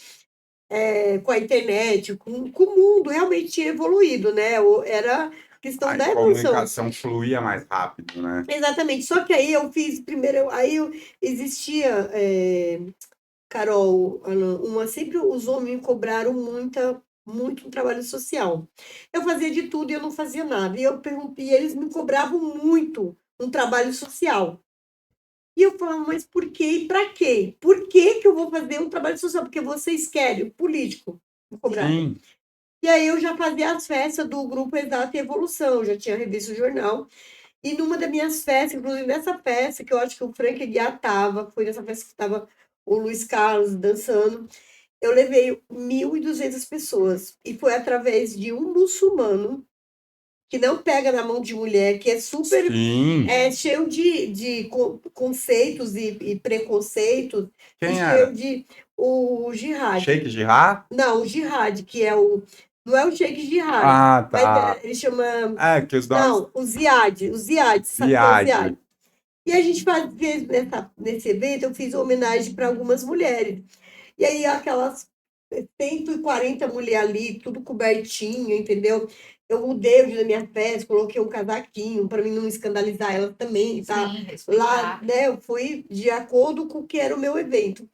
Com a internet, com o mundo realmente tinha evoluído, né? Era questão A da evolução. comunicação fluía mais rápido, né? Exatamente. Só que aí eu fiz primeiro, existia, Carol, Alan, sempre os homens me cobraram muito um trabalho social. Eu fazia de tudo e eu não fazia nada. E eu perguntei, e eles me cobravam muito um trabalho social. E eu falava, mas por quê e para quê? Por que que eu vou fazer um trabalho social? Porque vocês querem, o político, me cobrava. Sim. E aí eu já fazia as festas do grupo Exato e Evolução, já tinha revista o jornal. E numa das minhas festas, inclusive nessa festa, que eu acho que o Frank Aguiar estava, foi nessa festa que estava o Luiz Carlos dançando, eu levei 1.200 pessoas. E foi através de um muçulmano que não pega na mão de mulher, que é super Sim. cheio de conceitos e preconceitos, e Quem cheio era? de o jihad. Sheik Jarrah? Não, o jihad, que é não é o Sheikh Jihad, Ah, mas tá. ele chama. Que os dois. Não, o Ziad, sabe qual é o Ziad? Ziad. E a gente fez nesse evento, eu fiz homenagem para algumas mulheres. E aí aquelas 140 mulheres ali, tudo cobertinho, entendeu? Eu mudei o dia da minha festa, coloquei um casaquinho para mim não escandalizar ela também, tá? Sim, Lá, respeitar. né, eu fui de acordo com o que era o meu evento.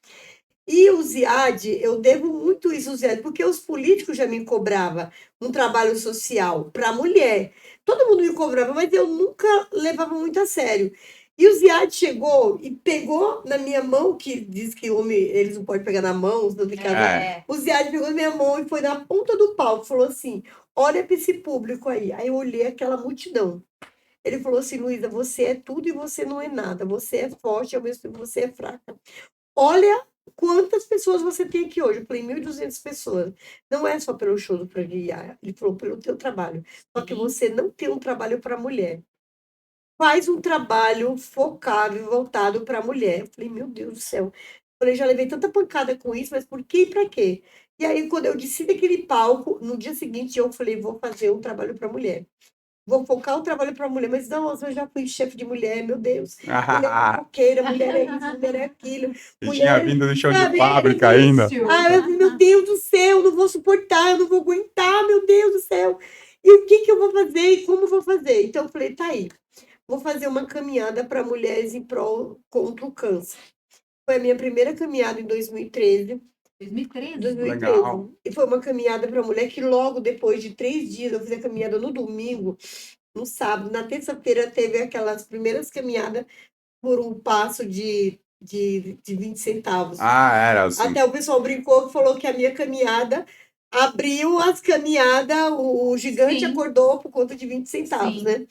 E o Ziad, eu devo muito isso ao Ziad, porque os políticos já me cobravam um trabalho social para mulher. Todo mundo me cobrava, mas eu nunca levava muito a sério. E o Ziad chegou e pegou na minha mão, que diz que homem, eles não podem pegar na mão, senão tem que casar. É. O Ziad pegou na minha mão e foi na ponta do palco, falou assim: olha para esse público aí. Aí eu olhei aquela multidão. Ele falou assim: Luísa, você é tudo e você não é nada. Você é forte, ao mesmo tempo você é fraca. Olha quantas pessoas você tem aqui hoje. Eu falei, 1.200 pessoas. Não é só pelo show do Frank Aguiar. Ele falou, pelo teu trabalho. Só que Sim. você não tem um trabalho para mulher. Faz um trabalho focado e voltado para a mulher. Eu falei, meu Deus do céu. Eu falei, já levei tanta pancada com isso, mas por quê e para quê? E aí, quando eu desci daquele palco, no dia seguinte, eu falei, vou fazer um trabalho para mulher. Vou focar o trabalho para mulher, mas nossa, eu já fui chefe de mulher, meu Deus. Mulher é fofoqueira, mulher é isso, mulher é aquilo. Eu tinha Mulher, vindo do show de sabe? fábrica ainda. Difícil. Meu Deus do céu, eu não vou suportar, eu não vou aguentar, meu Deus do céu. E o que que eu vou fazer e como eu vou fazer? Então eu falei, tá aí, vou fazer uma caminhada para mulheres em prol contra o câncer. Foi a minha primeira caminhada em 2013. 2013? Legal. E foi uma caminhada para mulher que logo depois de 3 dias, eu fiz a caminhada no domingo, no sábado, na terça-feira teve aquelas primeiras caminhadas por um passo de 20 centavos. Era assim. Até o pessoal brincou, falou que a minha caminhada abriu as caminhadas, o gigante Sim. acordou por conta de 20 centavos, Sim. né?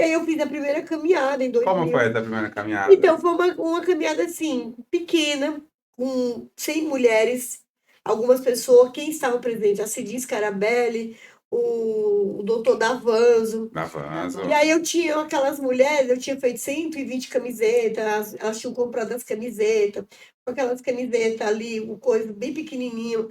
E aí eu fiz a primeira caminhada em 2000. Como foi essa primeira caminhada? Então, foi uma caminhada assim, pequena, com 100 mulheres, algumas pessoas, quem estava presente? A Cidinha Scarabelli, o doutor Davanzo. Avanço. E aí eu tinha aquelas mulheres, eu tinha feito 120 camisetas, elas tinham comprado as camisetas, com aquelas camisetas ali, o coisa bem pequenininho.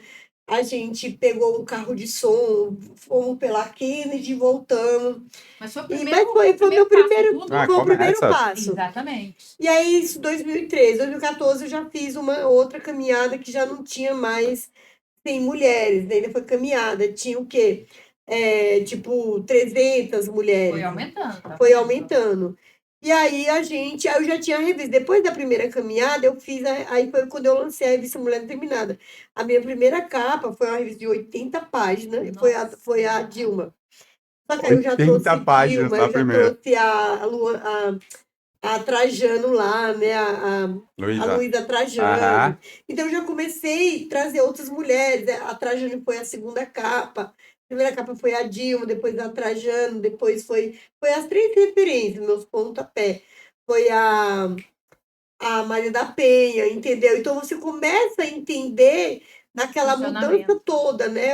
A gente pegou um carro de som, fomos pela Kennedy, voltamos. Mas foi o Mas primeiro, foi meu primeiro, passo, tudo. foi o primeiro começa. passo. Exatamente. E aí, isso 2013, 2014 eu já fiz uma outra caminhada que já não tinha mais 100 mulheres, ainda foi caminhada, tinha o quê? Tipo, 300 mulheres. Foi aumentando. tá Foi vendo? aumentando. E aí aí eu já tinha revista. Depois da primeira caminhada, eu fiz, aí foi quando eu lancei a revista Mulher Determinada. A minha primeira capa foi uma revista de 80 páginas, foi a Dilma. Só que aí eu já 80 trouxe páginas Dilma, na eu já primeira. trouxe a Trajano lá, né? A Luísa. Luísa Trajano. Aham. Então eu já comecei a trazer outras mulheres. A Trajano foi a segunda capa. primeira capa foi a Dilma, depois a Trajano, depois foi as 3 referências, meus pontapé. Foi a Maria da Penha, entendeu? Então você começa a entender naquela mudança Funcionamento. toda, né?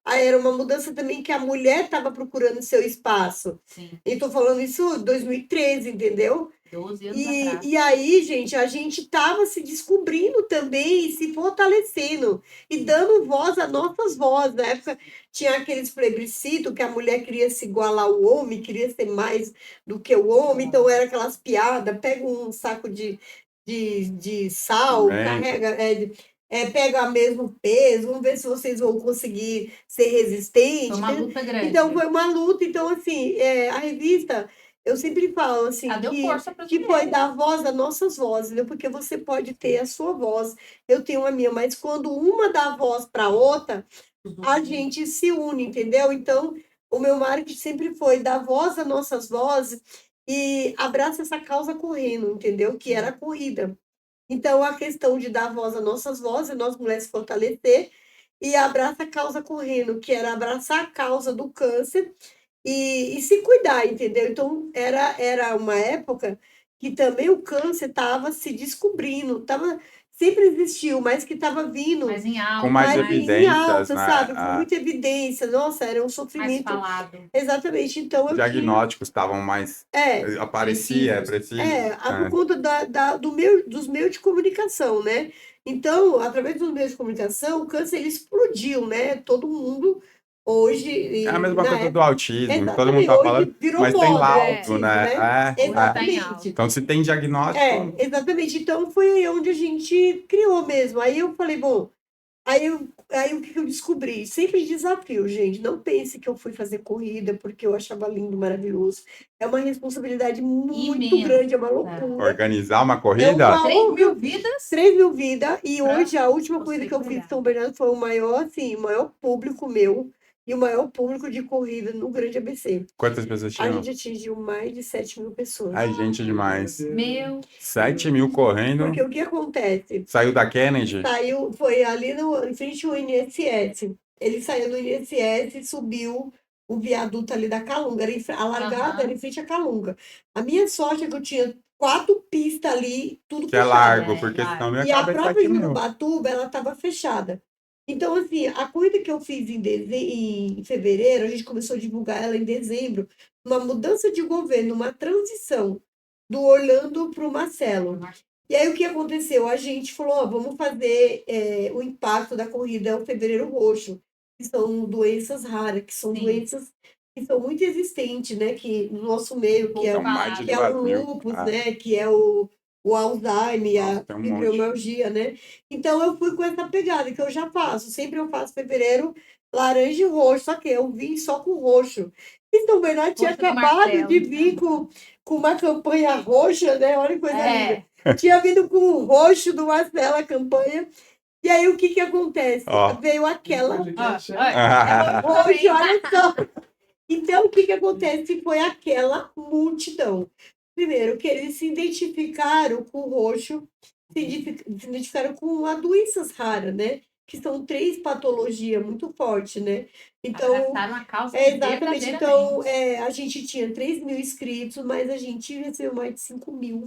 Aí era uma mudança também que a mulher estava procurando seu espaço. Sim, E tô falando isso em 2013, entendeu? 12 anos atrás. E aí, gente, a gente estava se descobrindo também, e se fortalecendo e dando voz às nossas vozes. Na época tinha aqueles plebiscitos que a mulher queria se igualar ao homem, queria ser mais do que o homem, então era aquelas piadas, pega um saco de sal, Bem, carrega, pega o mesmo peso, vamos ver se vocês vão conseguir ser Foi resistentes. uma luta grande. Então, foi uma luta. Então, assim, a revista, eu sempre falo assim, Ela deu força para as que foi mulheres. dar voz às nossas vozes, né? Porque você pode ter a sua voz, eu tenho a minha, mas quando uma dá voz para outra, a gente se une, entendeu? Então, o meu marketing sempre foi dar voz às nossas vozes e abraça essa causa correndo, entendeu? Que era a corrida. Então, a questão de dar voz às nossas vozes, nós mulheres se fortalecer, e abraça a causa correndo, que era abraçar a causa do câncer e se cuidar, entendeu? Então, era uma época que também o câncer estava se descobrindo, sempre existiu, mas que estava vindo Mas em alta, com mais mais em evidências, alta, né? sabe? Com muita evidência. Nossa, era um mais sofrimento. falado. Exatamente. Então, Os eu tinha. diagnósticos estavam mais. Aparecia, preciso. Por conta dos meios de comunicação, né? Então, através dos meios de comunicação, o câncer ele explodiu, né? Todo mundo hoje. É a mesma na coisa época, do autismo, que todo mundo exatamente, tá hoje falando, virou mas tem moda o laudo, autismo, né? né? Hoje tá em Exatamente. Então, se tem diagnóstico, Exatamente. Então, foi aí onde a gente criou mesmo. Aí eu falei, bom, aí o que eu descobri? Sempre desafio, gente. Não pense que eu fui fazer corrida porque eu achava lindo, maravilhoso. É uma responsabilidade muito Imensa. grande, é uma loucura. organizar uma É corrida, uma 3 mil vidas. 3.000 vidas. E Pra hoje a última você corrida que eu fiz em cuidar. São Bernardo foi o maior, assim, o maior público meu e o maior público de corrida no Grande ABC. quantas pessoas A tinham? gente atingiu mais de 7.000 pessoas. Ai, gente demais. Meu, 7.000 correndo. Porque o que acontece? Saiu da Kennedy? Foi ali em frente ao INSS. Ele saiu do INSS e subiu o viaduto ali da Calunga. A largada era em frente à Calunga. A minha sorte é que eu tinha 4 pistas ali, tudo Que é fechado. largo, porque senão não ia E a caber própria 7.000. Jurubatuba, ela estava fechada. Então, assim, a corrida que eu fiz em fevereiro, a gente começou a divulgar ela em dezembro, uma mudança de governo, uma transição do Orlando para o Marcelo. E aí, o que aconteceu? A gente falou, ó, vamos fazer o impacto da corrida, é o Fevereiro Roxo, que são doenças raras, que são Sim. doenças que são muito existentes, né? Que no nosso meio, que é, São mais de que é o 2.000. lúpus, Ah. né? Que é o Alzheimer, Nossa, a tem um monte. fibromialgia, né? Então, eu fui com essa pegada que eu já faço. Sempre eu faço fevereiro laranja e roxo, só que eu vim só com roxo. E São Bernardo tinha Roxo do acabado Marcelo. de vir com uma campanha roxa, né? Olha que coisa linda. é, Tinha vindo com o roxo do Marcelo a campanha. E aí, o que que acontece? Ó. Veio aquela roxo roxo, olha só. Então, o que que acontece? Foi aquela multidão. Primeiro, que eles se identificaram com o roxo, se identificaram com a doenças raras, né? Que são 3 patologias muito fortes, né? Então, abraçaram a causa exatamente. Então, verdadeiramente. a gente tinha 3.000 inscritos, mas a gente recebeu mais de 5.000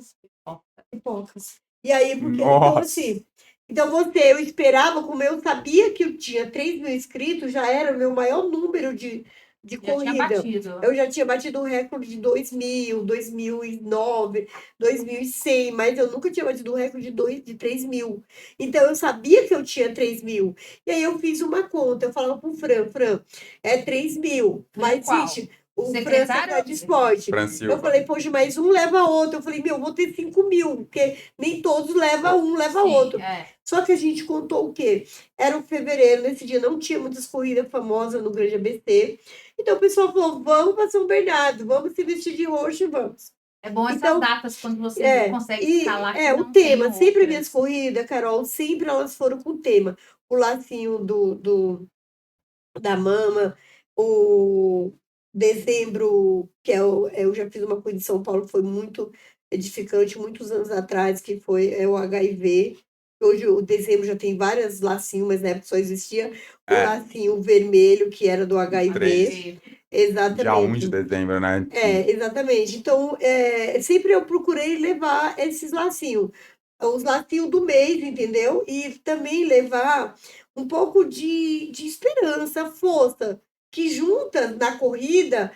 pipocas. E aí, porque, então, Nossa. assim, eu esperava, como eu sabia que eu tinha 3.000 inscritos, já era o meu maior número de Já tinha corrida. batido. Eu já tinha batido o recorde de 2.000, 2009, 2.100, mas eu nunca tinha batido o recorde de 3.000. Então, eu sabia que eu tinha 3.000. E aí, eu fiz uma conta. Eu falava pro Fran, é 3.000. Mas, Qual? gente, o Fran Secretário? é de esporte. Fran Eu Silva. falei, poxa, mas um leva a outro. Eu falei, vou ter 5.000, porque nem todos levam um, leva Sim, outro. é. Só que a gente contou o quê? Era o fevereiro, nesse dia não tinha muitas corridas famosas no Grande ABC. Então o pessoal falou, vamos para São Bernardo, vamos se vestir de roxo e vamos. É bom essas Então, datas quando você consegue escalar que o não tema, tenham sempre outras. minhas corridas, Carol, sempre elas foram com tema. O lacinho da mama, o dezembro, que eu já fiz uma coisa em São Paulo, que foi muito edificante, muitos anos atrás, que foi o HIV. Hoje o dezembro já tem vários lacinhos, mas na época só existia o É, lacinho vermelho, que era do HIV. 3. Dia 1 de Exatamente. dezembro, né? Exatamente. Então, sempre eu procurei levar esses lacinhos, os lacinhos do mês, entendeu? E também levar um pouco de esperança, força, que juntas na corrida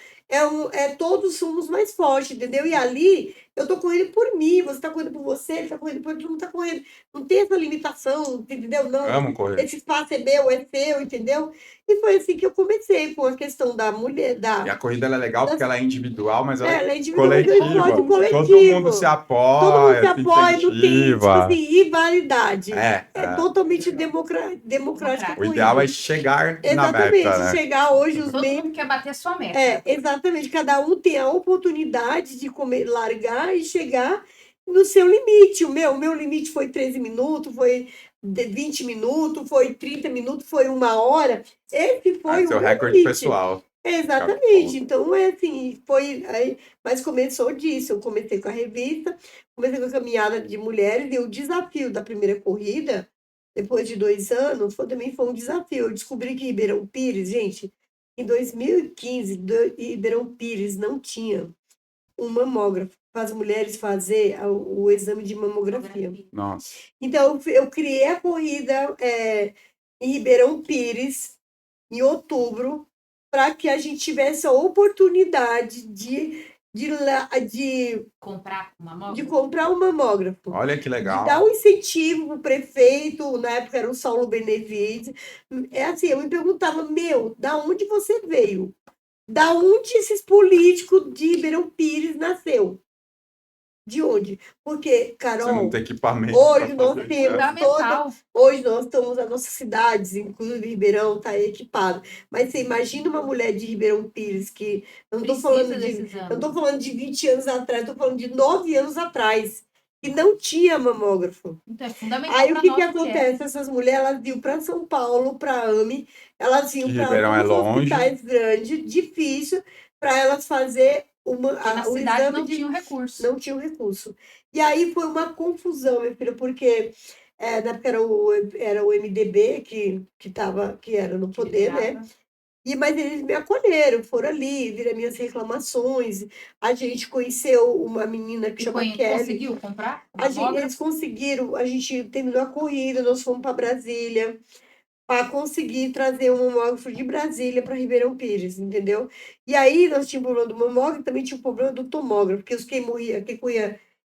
todos somos mais fortes, entendeu? E ali eu tô correndo por mim, você tá correndo por você, ele tá correndo por todo mundo tá correndo. Não tem essa limitação, entendeu? Não, Amo correr. esse espaço é meu, é seu, entendeu? E foi assim que eu comecei com a questão da mulher, E a corrida ela é legal porque ela é individual, mas ela ela é é individual, mas é um esporte coletiva. Todo coletivo. mundo se Todo mundo apoia, se se apoia, não tem, tipo incentiva. assim, rivalidade. É, É totalmente democrática o ideal é corrida. chegar na Exatamente, meta, né? chegar hoje os Todo membros. mundo quer bater sua meta. Exatamente, cada um tem a oportunidade de largar e chegar no seu limite. O meu limite foi 13 minutos, foi 20 minutos, foi 30 minutos, foi 1 hora. Esse foi o Seu meu recorde limite. pessoal. Exatamente. Então, assim, foi aí, mas começou disso. Eu comecei com a revista, comecei com a caminhada de mulheres, e o desafio da primeira corrida, depois de 2 anos, também foi um desafio. Eu descobri que Ribeirão Pires, gente, em 2015, Ribeirão Pires não tinha um mamógrafo para as mulheres fazer o exame de mamografia. Nossa. Então, eu criei a corrida em Ribeirão Pires, em outubro, para que a gente tivesse a oportunidade de Comprar uma de mamógrafo? comprar um mamógrafo. Olha que De dar legal. um incentivo para o prefeito, na época era o Saulo Benevides. É assim, eu me perguntava, da onde você veio? Da onde esses políticos de Ribeirão Pires nasceu? De onde? Porque, Você não Carol, tem equipamento hoje pra nós fazer temos isso. Fundamental. hoje nós estamos as nossas cidades, inclusive Ribeirão, está equipado. Mas você imagina uma mulher de Ribeirão Pires que eu não estou Precisa falando desse de, exame. eu não tô falando de 20 anos atrás, estou falando de 9 anos atrás, que não tinha mamógrafo. Então é fundamental Aí o para que nós mulheres. acontece? Essas mulheres, elas iam para São Paulo, para a AME, elas iam Que para Ribeirão é alguns longe. hospitais grandes, difícil, para elas fazer Porque na o cidade exame não de tinha o recurso. não tinha o recurso. E aí foi uma confusão, minha filha, porque na época era o MDB que era no Que poder, né? liderava. Mas eles me acolheram, foram ali, viram minhas reclamações. A gente conheceu uma menina que E chama Kelly. conseguiu comprar o Eles mamógrafo? conseguiram, a gente terminou a corrida, nós fomos para Brasília para conseguir trazer um mamógrafo de Brasília para Ribeirão Pires, entendeu? E aí nós tínhamos o problema do mamógrafo, também tinha o problema do tomógrafo, porque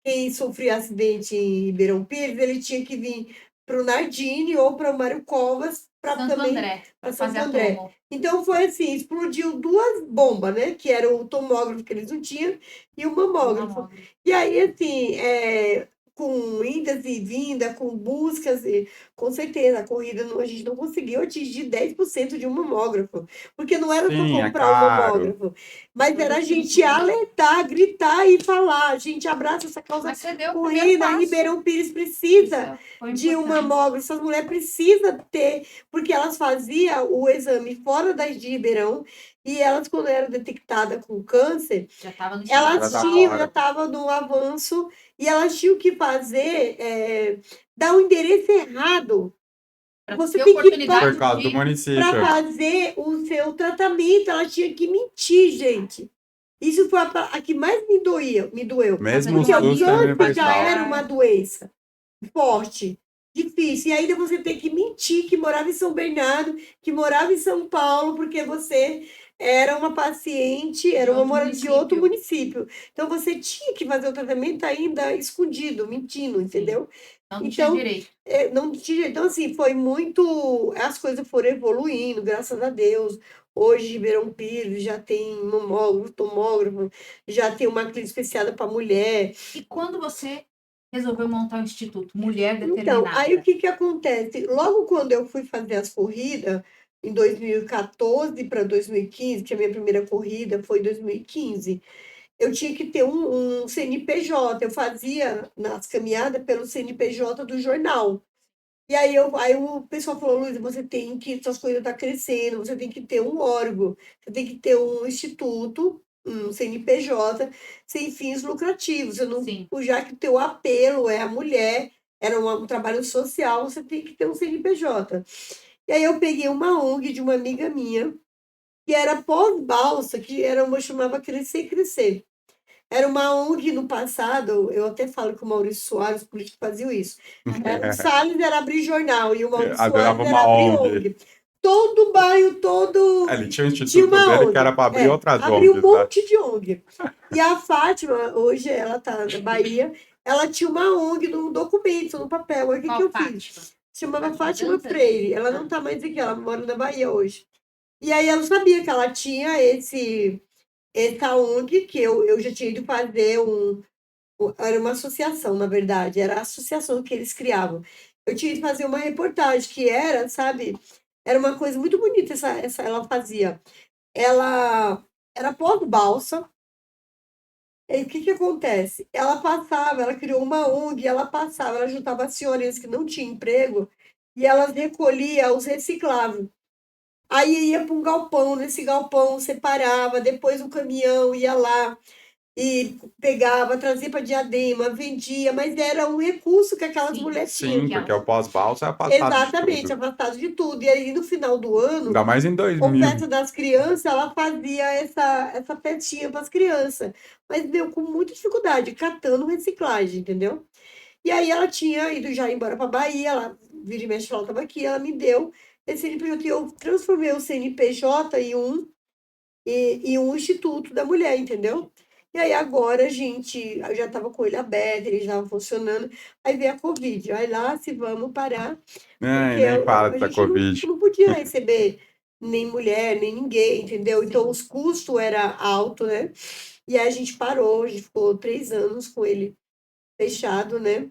quem sofria acidente em Ribeirão Pires, ele tinha que vir para o Nardini ou para o Mário Covas para Santo também André, para para fazer Santo a André. tomo. Então foi assim, explodiu 2 bombas, né? Que era o tomógrafo que eles não tinham e o mamógrafo. E aí, assim, com indas e vindas, com buscas, e com certeza, a corrida a gente não conseguiu atingir 10% de um mamógrafo, porque não era só Sim, é comprar um caro. mamógrafo, mas Toda era a gente estrutura. alertar, gritar e falar, a gente abraça essa causa Mas você deu o primeiro corrida, passo. Ribeirão Pires precisa Isso foi de um importante. mamógrafo, essas mulheres precisam ter, porque elas faziam o exame fora das de Ribeirão, e elas, quando eram detectadas com câncer, Já estava no elas Já tá tinham, fora. já estava no avanço, e elas tinham que fazer, dar o endereço errado. Para Você ter tem que oportunidade Por causa do de... município. para fazer o seu tratamento, ela tinha que mentir, gente. Isso foi a que mais me doeu. Mesmo o Porque o SUS sendo câncer já universal. era uma doença forte, difícil. E ainda você tem que mentir que morava em São Bernardo, que morava em São Paulo, porque você era uma paciente, era uma morada de outro município. Então você tinha que fazer o tratamento ainda escondido, mentindo, entendeu? Não tinha Então, direito. não tinha. Então, assim, foi muito. As coisas foram evoluindo, graças a Deus. Hoje, Ribeirão Pires já tem mamógrafo, tomógrafo, já tem uma clínica especializada para mulher. E quando você resolveu montar o Instituto Mulher Então, Determinada? aí o que acontece? Logo quando eu fui fazer as corridas, em 2014 para 2015, que a minha primeira corrida foi em 2015, eu tinha que ter um CNPJ. Eu fazia nas caminhadas pelo CNPJ do jornal. E aí o pessoal falou, Luísa, suas coisas estão crescendo, você tem que ter um órgão, você tem que ter um instituto, um CNPJ, sem fins lucrativos. Sim. Já que o teu apelo é a mulher, era um trabalho social, você tem que ter um CNPJ. E aí eu peguei uma ONG de uma amiga minha, que era pós-balsa, que era uma chamava Crescer e Crescer. Era uma ONG no passado, eu até falo que o Maurício Soares, político, fazia isso. O Salles era abrir jornal e o Maurício Soares Adorava era uma abrir ONG. ONG. Todo bairro, todo Ele tinha o tinha instituto uma dele que ONG. era para abrir outras abriu um ONGs, né? monte de ONG. E a Fátima, hoje ela tá na Bahia, ela tinha uma ONG no documento, no papel. Aí o que Qual eu Fátima? fiz? Chamava Fátima Fátima Dantas? Freire. Ela não tá mais aqui, ela mora na Bahia hoje. E aí eu sabia que ela tinha essa ONG, que eu já tinha ido fazer era uma associação, na verdade, era a associação que eles criavam. Eu tinha ido fazer uma reportagem que era, sabe, era uma coisa muito bonita ela fazia. Ela era pós-balsa. E o que que acontece? Ela passava, ela criou uma ONG, ela passava, ela juntava senhorinhas que não tinham emprego e elas recolhia os recicláveis. Aí ia para um galpão, nesse galpão separava, depois o caminhão ia lá e pegava, trazia para Diadema, vendia, mas era um recurso que aquelas Sim, mulheres tinham. Sim, porque o pós-balsa é afastado de Exatamente, tudo. afastado de tudo. E aí, no final do ano, Ainda mais em ou 2000. festa das crianças, ela fazia essa festinha para as crianças. Mas deu com muita dificuldade, catando reciclagem, entendeu? E aí ela tinha ido já embora para Bahia, ela, vira e mexe, ela estava aqui, ela me deu esse CNPJ. E eu transformei o CNPJ em um instituto da mulher, entendeu? E aí agora a gente, eu já estava com ele aberto, ele estava funcionando, aí veio a Covid, aí lá se vamos parar, porque Nem fala a dessa gente não, Covid. não podia receber nem mulher, nem ninguém, entendeu? Então os custos era alto, né? E aí a gente parou, a gente ficou 3 anos com ele fechado, né?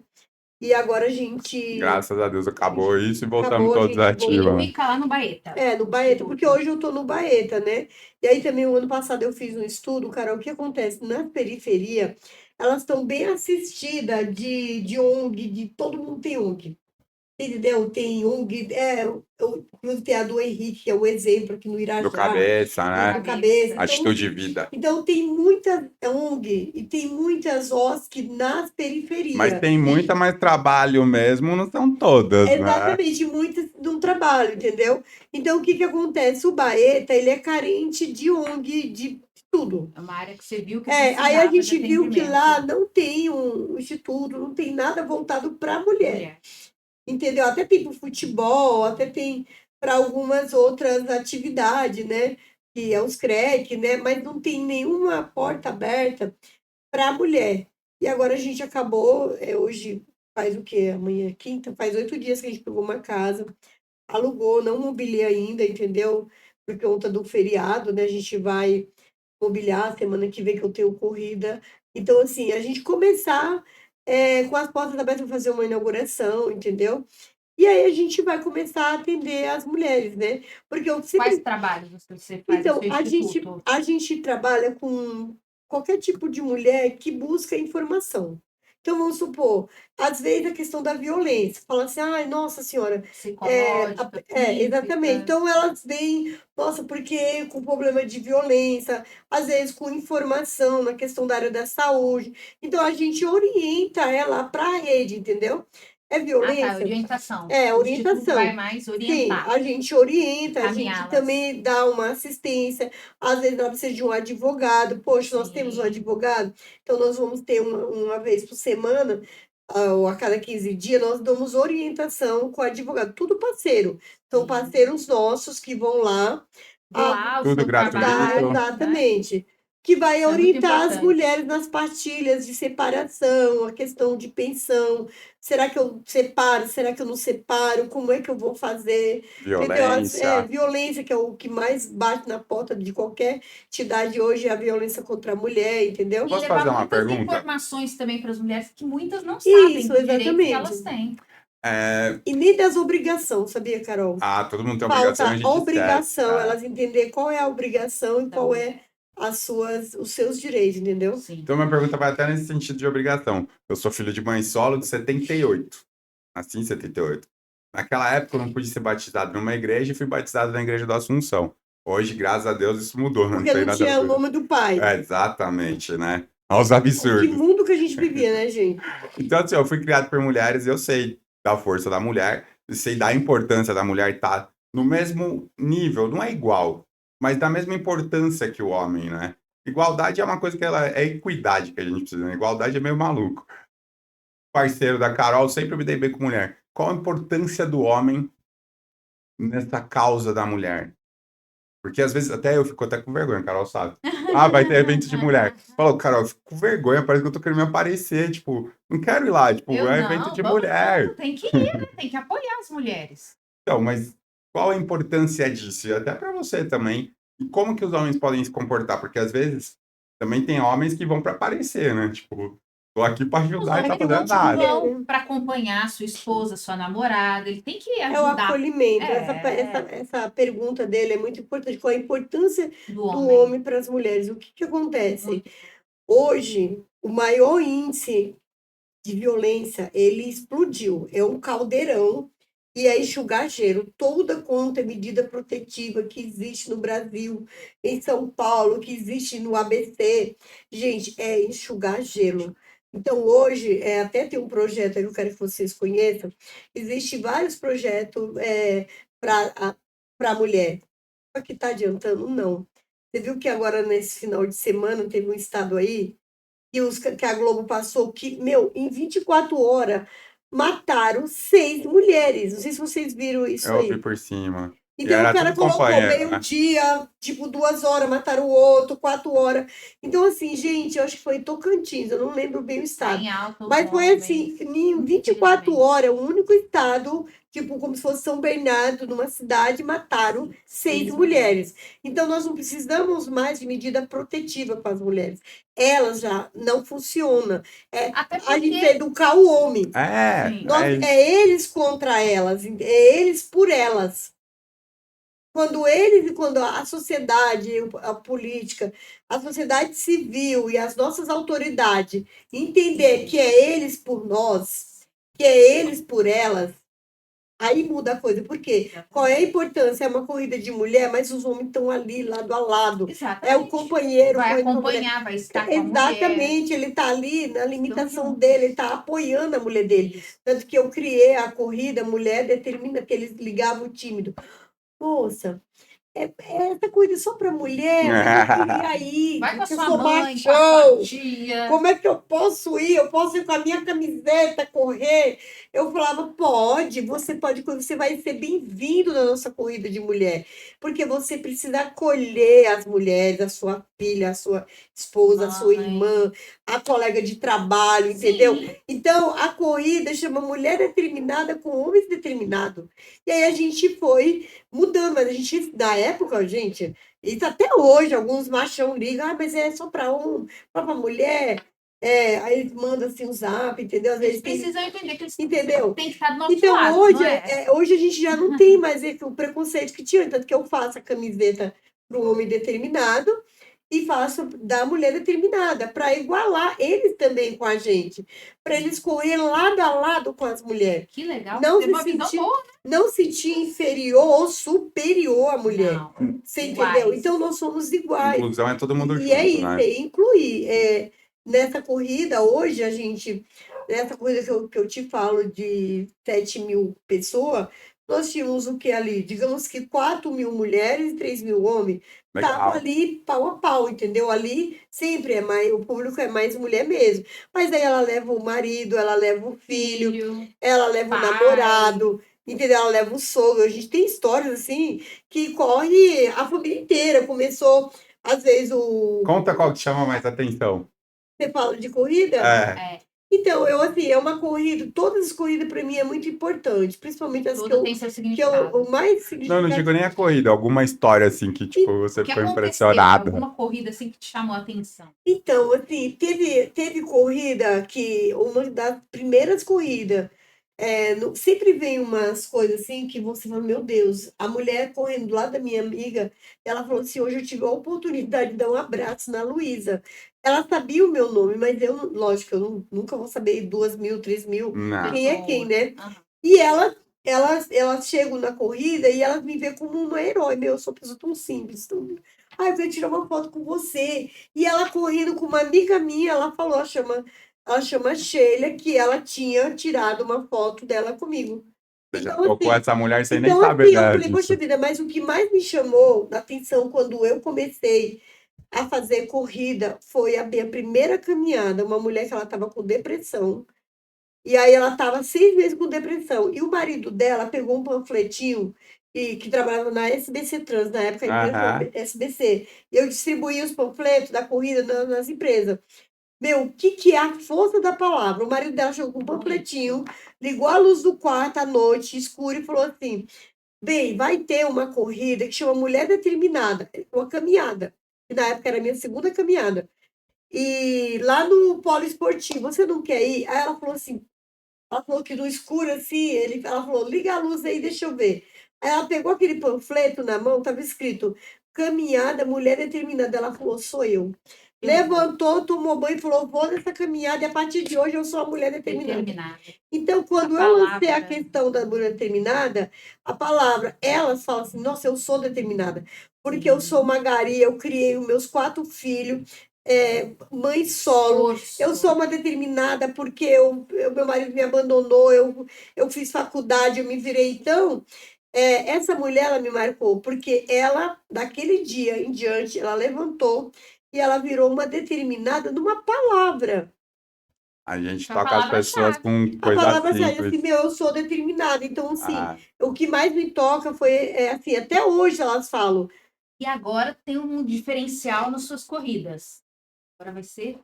E agora a gente Graças a Deus acabou isso e voltamos acabou, a todos gente E ativos, ele né? fica lá no Baeta. no Baeta, porque Instituto. hoje eu tô no Baeta, né? E aí também o ano passado eu fiz um estudo, cara, o que acontece na periferia, elas estão bem assistidas de ONG, de todo mundo tem ONG. Entendeu? Tem ONG, inclusive tem a do Henrique, que é o exemplo aqui no Do Irajá, cabeça, do né? Cabeça. Então, Atitude de vida. então tem muita ONG e tem muitas OSC nas Mas periferias. tem muita, mas trabalho mesmo não são todas, né? Exatamente, muitas não trabalham, entendeu? Então, o que que acontece? O Baeta, ele é carente de ONG, de tudo. É uma área que você viu que Aí a precisava de gente viu que atendimento. lá não tem um instituto, não tem nada voltado para mulher, Mulher. entendeu? Até tem para futebol, até tem para algumas outras atividades, né? Que é os CREC, né? Mas não tem nenhuma porta aberta para a mulher. E agora a gente acabou, hoje faz o quê? Amanhã é quinta, faz 8 dias que a gente pegou uma casa, alugou, não mobiliei ainda, entendeu? Por conta do feriado, né? A gente vai mobiliar semana que vem que eu tenho corrida. Então, assim, a gente começar com as portas abertas para fazer uma inauguração, entendeu? E aí a gente vai começar a atender as mulheres, né? Porque eu Quais sempre trabalhos você faz no então, seu a gente, instituto? a gente trabalha com qualquer tipo de mulher que busca informação. Então, vamos supor, às vezes a questão da violência, fala assim, ai, nossa senhora, Psicológica, exatamente. física. Então, elas vêm, nossa, porque com problema de violência, às vezes com informação na questão da área da saúde. Então, a gente orienta ela para a rede, entendeu? É Ah, tá, violência? orientação. É, O instituto vai orientação. mais Sim, orientar, a gente orienta, a gente caminhá-las. também dá uma assistência. Às vezes ela precisa de um advogado. Poxa, nós temos um Sim. advogado, então nós vamos ter uma vez por semana, ou a cada 15 dias, nós damos orientação com o advogado. Tudo parceiro. São Sim. parceiros nossos que vão lá Doar o Tudo seu gratuito. trabalho, né? exatamente. Que vai Isso é muito orientar as importante. mulheres nas partilhas de separação, a questão de pensão. Será que eu separo? Será que eu não separo? Como é que eu vou fazer? Entendeu? Violência. Violência, que é o que mais bate na porta de qualquer entidade hoje, é a violência contra a mulher, entendeu? E Posso levar fazer uma muitas pergunta? informações também para as mulheres que muitas não sabem Isso, do direito que elas exatamente. têm. E nem das obrigações, sabia, Carol? Todo mundo tem obrigação, a Falta gente obrigação, esquece. elas entender qual é a obrigação e Da qual mulher. é os seus direitos, entendeu? Sim. Então, minha pergunta vai até nesse sentido de obrigação. Eu sou filho de mãe solo de 78. Nasci em 78. Naquela época, eu não pude ser batizado numa igreja e fui batizado na igreja da Assunção. Hoje, graças a Deus, isso mudou. Não Porque tem não nada a tinha o ver. nome do pai. Exatamente, né? Aos Que absurdos. mundo que a gente vivia, né, gente? Então, assim, eu fui criado por mulheres, eu sei da força da mulher, eu sei da importância da mulher estar no mesmo nível, não é igual, mas da mesma importância que o homem, né? Igualdade é uma coisa que ela é equidade que a gente precisa, né? Igualdade é meio maluco. Parceiro da Carol, sempre me dei bem com mulher. Qual a importância do homem nessa causa da mulher? Porque às vezes até eu fico até com vergonha, Carol sabe. Ah, vai ter evento de mulher. Falou, Carol, eu fico com vergonha, parece que eu tô querendo me aparecer, tipo, não quero ir lá, tipo, Eu é evento não, de vamos, mulher. tem que ir, né? Tem que apoiar as mulheres. Então, mas qual a importância disso? E até pra você também. E como que os homens podem se comportar? Porque às vezes também tem homens que vão pra aparecer, né? Tipo, tô aqui pra Os ajudar e homens tá que vão fazendo te nada. dizer, vão para acompanhar sua esposa, sua namorada, ele tem que É o ajudar acolhimento. É. Essa pergunta dele é muito importante. Qual a importância do do homem. homem para as mulheres? O que que acontece? Muito. Hoje, o maior índice de violência, ele explodiu. É um caldeirão e é enxugar gelo. Toda conta e medida protetiva que existe no Brasil, em São Paulo, que existe no ABC, gente, é enxugar gelo. Então, hoje, até tem um projeto aí que eu quero que vocês conheçam. Existem vários projetos para a mulher. Só que está adiantando? Não. Você viu que agora, nesse final de semana, teve um estado aí que a Globo passou que, meu, em 24 horas mataram 6 mulheres. Não sei se vocês viram isso Eu ouvi aí. por cima. E Então o era cara tudo colocou companheiro, né? meio-dia, tipo 2 horas, mataram o outro, 4 horas. Então, assim, gente, eu acho que foi em Tocantins, eu não lembro bem o Tá estado. em alta os Mas foi homens, assim, em 24 infelizmente. horas, o único estado, tipo, como se fosse São Bernardo, numa cidade, mataram 6 mulheres. Então, nós não precisamos mais de medida protetiva para as mulheres. Elas já não funcionam. Até A gente porque precisa educar o homem. É, Sim. É eles contra elas, é eles por elas. Quando a sociedade, a política, a sociedade civil e as nossas autoridades entender que é eles por nós, que é eles por elas, aí muda a coisa. Por quê? Qual é a importância? É uma corrida de mulher, mas os homens estão ali, lado a lado. É o exatamente. companheiro Vai correndo com a mulher. acompanhar, vai estar com a mulher. Exatamente, ele está ali na limitação juntos. dele, ele está apoiando a mulher dele. Isso. Tanto que eu criei a corrida Mulher Determina, que eles ligavam o tímido. Moça, essa coisa só para mulher, mas eu queria ir, Vai com a porque eu sua sou mãe, com a machão. sua tia. Como é que eu posso ir? Eu posso ir com a minha camiseta, correr? Eu falava, pode, você pode, você vai ser bem-vindo na nossa corrida de mulher, porque você precisa acolher as mulheres, a sua filha, a sua esposa, a sua Mãe. irmã, a colega de trabalho, entendeu? Sim. Então, a corrida chama Mulher Determinada com Homens Determinados. E aí a gente foi mudando, mas a gente, na época, gente, isso até hoje, alguns machão ligam, mas é só para para mulher. Aí eles mandam assim um zap, entendeu? Às Eles vezes tem, precisam entender que eles entendeu? têm que estar do nosso Então lado, hoje, não é? hoje a gente já não tem mais o preconceito que tinha, tanto que eu faço a camiseta para um homem determinado e faço da mulher determinada, para igualar eles também com a gente, para eles correr lado a lado com as mulheres. Que legal. Não Tem se uma visão sentir, boa, né? não sentir inferior ou superior à mulher. Não. Você Iguais. entendeu? Então nós somos iguais. Inclusão é todo mundo E é junto, isso, né? é incluir. Nessa corrida, hoje, nessa corrida que eu te falo de 7.000 pessoas, nós tínhamos o que ali? Digamos que 4.000 mulheres e 3.000 homens. Estavam Legal. ali pau a pau, entendeu? Ali sempre o público é mais mulher mesmo. Mas aí ela leva o marido, ela leva o filho, ela leva o pai. namorado, entendeu? Ela leva o sogro. A gente tem histórias assim que corre a família inteira. Começou, às vezes, Conta qual que chama mais atenção. você fala de corrida? É. Então, é uma corrida, todas as corridas para mim é muito importante, principalmente as Tudo tem seu que significado. o mais Não, não significativo. digo nem a corrida, alguma história assim que, tipo, você O que ficou aconteceu? impressionado. Alguma corrida assim que te chamou a atenção? Então, assim, teve corrida que, uma das primeiras corridas, sempre vem umas coisas assim que você fala, meu Deus, a mulher correndo do lado da minha amiga, ela falou assim, hoje eu tive a oportunidade de dar um abraço na Luísa. Ela sabia o meu nome, mas lógico, nunca vou saber 2.000, 3.000, Não. quem é quem, né? Aham. E elas chegam na corrida e elas me veem como uma herói. Meu, eu sou uma pessoa tão simples, Ah, eu quero tirar uma foto com você. E ela correndo com uma amiga minha, ela chama Sheila, que ela tinha tirado uma foto dela comigo. Você já Então, tocou assim, essa mulher sem nem então, saber assim, eu falei, poxa disso. vida, mas o que mais me chamou a atenção quando eu comecei a fazer corrida foi a minha primeira caminhada. Uma mulher que ela estava com depressão. E aí ela estava 6 meses com depressão. E o marido dela pegou um panfletinho que trabalhava na SBC Trans, na época a empresa Aham. SBC. E eu distribuía os panfletos da corrida nas empresas. Meu, o que, que é a força da palavra? O marido dela chegou com um panfletinho, ligou a luz do quarto à noite, escuro, e falou assim: bem, vai ter uma corrida que chama Mulher Determinada, uma caminhada. Que na época era a minha segunda caminhada. E lá no polo esportivo, você não quer ir? Aí ela falou assim, ela falou que no escuro, assim, ela falou, liga a luz aí, deixa eu ver. Aí ela pegou aquele panfleto na mão, estava escrito, caminhada, mulher determinada. Ela falou, sou eu. Eu vou. Levantou, tomou banho e falou, vou nessa caminhada e a partir de hoje eu sou a mulher determinada. Determinada. Então, quando A eu lancei a palavra. questão da mulher determinada, a palavra, elas falam assim, nossa, eu sou determinada. Porque eu Sim. sou uma garia, eu criei os meus 4 filhos, mãe solo. Eu Esforço. sou uma determinada porque meu marido me abandonou, eu fiz faculdade, eu me virei. Então, essa mulher, ela me marcou, porque ela, daquele dia em diante, ela levantou e ela virou uma determinada numa palavra. A gente Essa é a toca as pessoas palavra-chave. com A coisa palavra sai simples. assim, meu, eu sou determinada. Então, assim, Ah, o que mais me toca foi, assim, até hoje elas falam. E agora tem um diferencial nas suas corridas. Agora vai ser.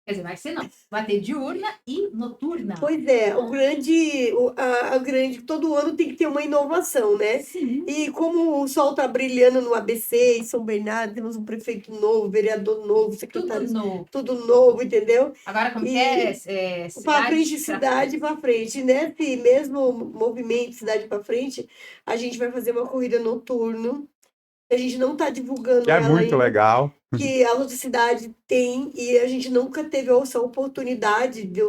Quer dizer, vai ser não. Vai ter diurna e noturna. Pois é, a grande, todo ano tem que ter uma inovação, né? Sim. E como o sol tá brilhando no ABC, em São Bernardo, temos um prefeito novo, vereador novo, Tudo secretários, novo. tudo novo, entendeu? Agora, como que E é? para frente, Cidade pra cidade para frente. Nesse mesmo movimento, cidade para frente, a gente vai fazer uma corrida noturna. A gente não está que divulgando é ela muito ainda, legal. que a outra cidade tem, e a gente nunca teve essa oportunidade de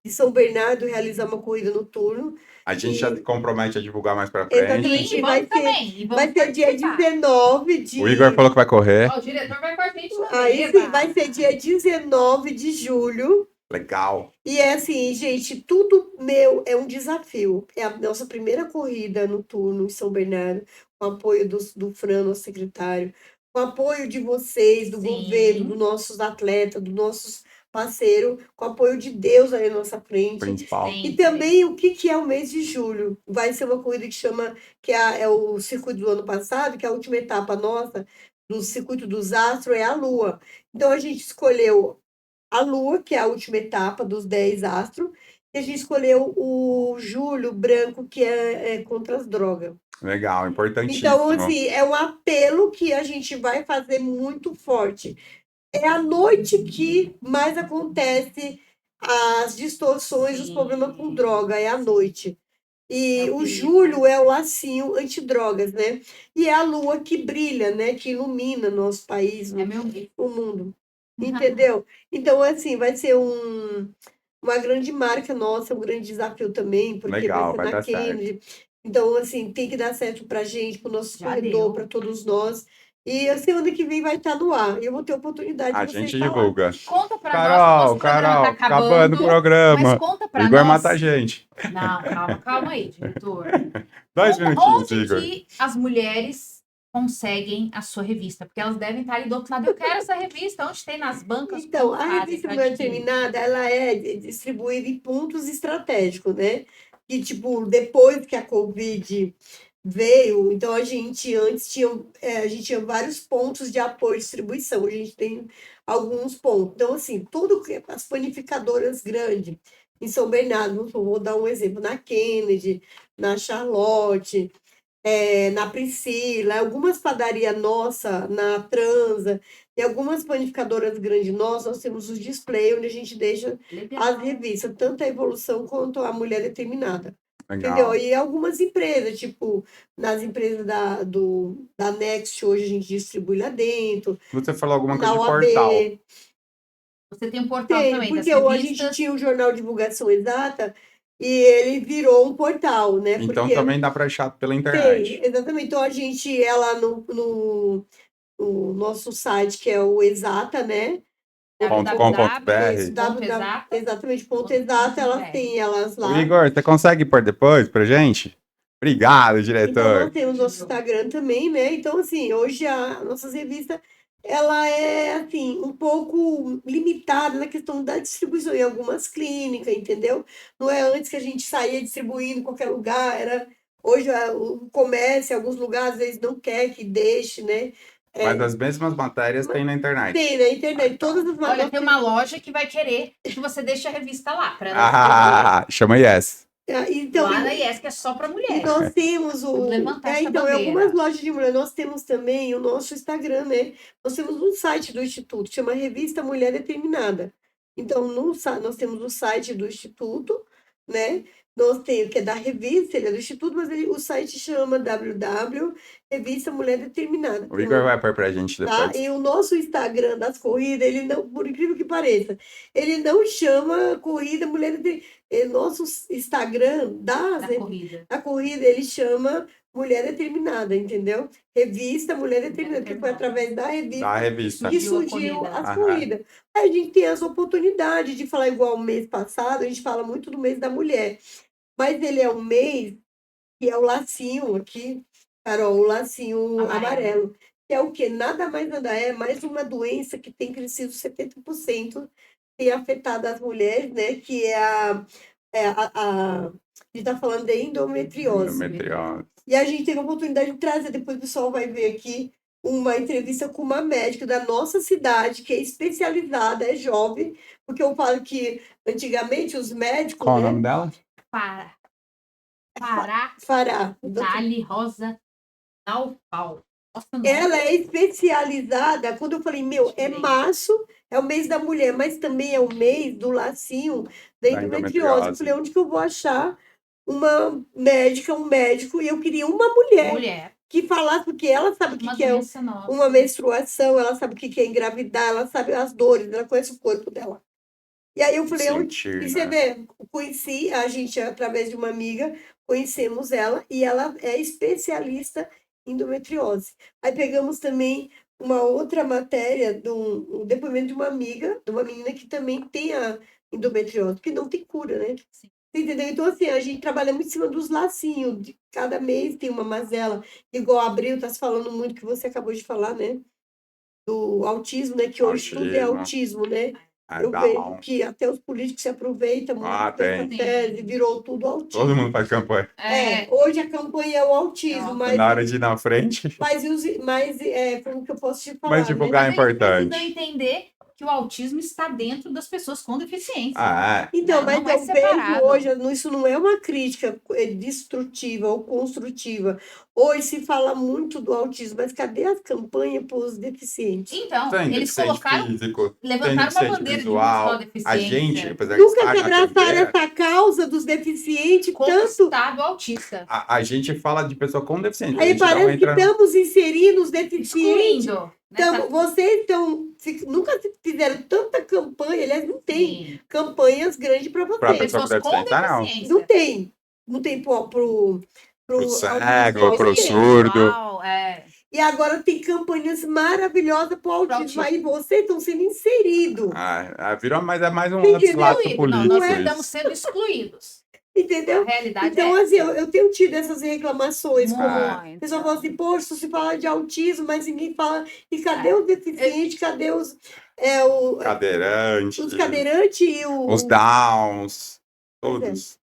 São Bernardo realizar uma corrida noturna. A gente já se E compromete a divulgar mais pra frente. exatamente, Sim, vamos também. E vai vamos ser dia participar. 19 O Igor de. falou que vai correr. Ó, o diretor vai com a gente também. Aí sim, Eba! vai ser dia 19 de julho. Legal. E é assim, gente, tudo meu é um desafio. É a nossa primeira corrida noturno em São Bernardo, com o apoio do Fran, nosso secretário, com o apoio de vocês, do governo, Sim. dos nossos atletas, dos nossos parceiros, com o apoio de Deus aí na nossa frente. Principal. E Sempre. também o que é o mês de julho? Vai ser uma corrida que chama, é o circuito do ano passado, que é a última etapa nossa do circuito dos astros, é a Lua. Então a gente escolheu a Lua, que é a última etapa dos 10 astros, e a gente escolheu o Júlio Branco, que é contra as drogas. Legal, Então, importantíssimo. assim, é um apelo que a gente vai fazer muito forte. É a noite que mais acontece as distorções, os Sim. problemas com droga, é a noite. E É o o perigo. Júlio é o lacinho antidrogas, né? E é a lua que brilha, né? Que ilumina nosso país, É meu medo. o mundo. Entendeu? Então, assim, vai ser uma grande marca nossa, um grande desafio também, porque Legal, vai vai ser na dar certo. Kennedy. Então, assim, tem que dar certo pra gente, pro nosso Já corredor, deu. para todos nós. E a semana que vem vai estar no ar. E eu vou ter a oportunidade A de vocês gente falar. divulga. Conta pra nós, que o nosso programa tá Acabando o acabando. programa. Mas conta pra Igor vai nós. matar a gente. Não, calma aí, diretor. 2 Conta minutinhos, onde Igor. que as mulheres conseguem a sua revista? Porque elas devem estar ali do outro lado. Eu quero essa revista. Onde tem nas bancas? Então, Como a fazem revista pra Mulher adquirir? Determinada, ela é distribuída em pontos estratégicos, né? Que, tipo, depois que a Covid veio, então a gente antes tinha, a gente tinha vários pontos de apoio e distribuição, a gente tem alguns pontos. Então, assim, tudo que as panificadoras grandes, em São Bernardo, vou dar um exemplo, na Kennedy, na Charlotte, na Priscila, algumas padarias nossa, na Transa, e algumas panificadoras grandes nós temos os displays onde a gente deixa Legal. as revistas, tanto a Evolução quanto a Mulher Determinada. Legal. Entendeu? E algumas empresas, tipo, nas empresas da Next, hoje a gente distribui lá dentro, Você falou alguma coisa na de OAB. portal. Você tem um portal Tem, também das porque a gente revistas. tinha o jornal Divulgação Exata e ele virou um portal, né? Então Porque também dá para achar pela tem, internet. exatamente. Então a gente, ela o nosso site, que é o Exata, né? .com.br. Exatamente, ponto exato, elas têm elas O lá. Igor, você consegue pôr depois pra gente? Obrigado, Então, diretor. nós temos nosso Instagram também, né? Então, assim, hoje a nossa revista, ela é, assim, um pouco limitada na questão da distribuição em algumas clínicas, entendeu? Não é antes que a gente saía distribuindo em qualquer lugar, era... Hoje o comércio, em alguns lugares, às vezes não quer que deixe, né? Mas as mesmas matérias tem na internet. Tem na internet, todas as Olha, tem uma loja que vai querer que você deixe a revista lá. Pra ela Ah, chama Yes. Então, lá na IES, que é só para mulheres. nós temos Vamos levantar essa então, em bandeira. algumas lojas de mulher, nós temos também o nosso Instagram, né? Nós temos um site do Instituto, chama Revista Mulher Determinada. Então, nós temos o site do Instituto, né? Nós temos, que é da revista, ele é do Instituto, mas o site chama Revista Mulher Determinada. O Igor vai pôr pra gente Tá? depois. E o nosso Instagram das corridas, ele não, por incrível que pareça, ele não chama Corrida Mulher Determinada. Nosso Instagram da corrida, ele chama Mulher Determinada, entendeu? Revista Mulher Determinada, porque foi através da revista que surgiu as corridas. Aí a gente tem as oportunidades de falar igual o mês passado, a gente fala muito do mês da mulher. Mas ele é um mês que é o lacinho aqui, Carol, o lacinho amarelo. Que é o quê? Nada mais nada é mais uma doença que tem crescido 70%, tem afetado as mulheres, né? Que é a gente está falando de endometriose. E a gente teve a oportunidade de trazer, depois o pessoal vai ver aqui, uma entrevista com uma médica da nossa cidade, que é especializada, é jovem, porque eu falo que antigamente os médicos... Qual o nome dela? Fará. Dali Rosa Naufal. Ela é especializada, quando eu falei, é março, é o mês da mulher, mas também é o mês do lacinho da endometriose. Eu falei, onde que eu vou achar uma médica, um médico? E eu queria uma mulher que falasse, porque ela sabe o que é uma menstruação, ela sabe o que é engravidar, ela sabe as dores, ela conhece o corpo dela. E aí eu falei, e você vê, conheci a gente através de uma amiga, conhecemos ela, e ela é especialista em endometriose. Aí pegamos também uma outra matéria, um depoimento de uma amiga, de uma menina que também tem a endometriose, que não tem cura, né? Sim. Entendeu? Então, assim, a gente trabalha muito em cima dos lacinhos, de cada mês tem uma mazela, igual a Abril tá se falando muito, que você acabou de falar, né? Do autismo, né? Que hoje tudo é autismo, né? Eu vejo que até os políticos se aproveitam muito dessa tese, virou tudo autismo. Todo mundo faz campanha. Hoje a campanha é o autismo, mas... Na hora de ir na frente... Mas como que eu posso te falar? Mas divulgar é importante. Mas entender que o autismo está dentro das pessoas com deficiência. Então, mas eu vejo hoje, isso não é uma crítica destrutiva ou construtiva. Hoje se fala muito do autismo, mas cadê as campanhas para os deficientes? Então, tem eles colocaram, físico, levantaram uma bandeira visual, de deficiência. A gente, apesar nunca se abraçaram essa causa dos deficientes, como tanto... estado autista. A gente fala de pessoa com deficiência. Aí parece que estamos inserindo os deficientes. Excluindo. Então, vocês nunca fizeram tanta campanha, aliás, não tem campanhas grandes para vocês. Para pessoa com deficiência, não tem. Não tem pro cego, pro surdo. E agora tem campanhas maravilhosas para o autismo. Aí vocês estão sendo inseridos. Virou, mas é mais um lado político. Nós estamos sendo excluídos. Entendeu? A realidade então, assim, eu tenho tido essas reclamações, como a pessoa fala assim, poxa, se fala de autismo, mas ninguém fala. E cadê os deficientes? Cadê os cadeirantes? Os cadeirantes e os downs, todos.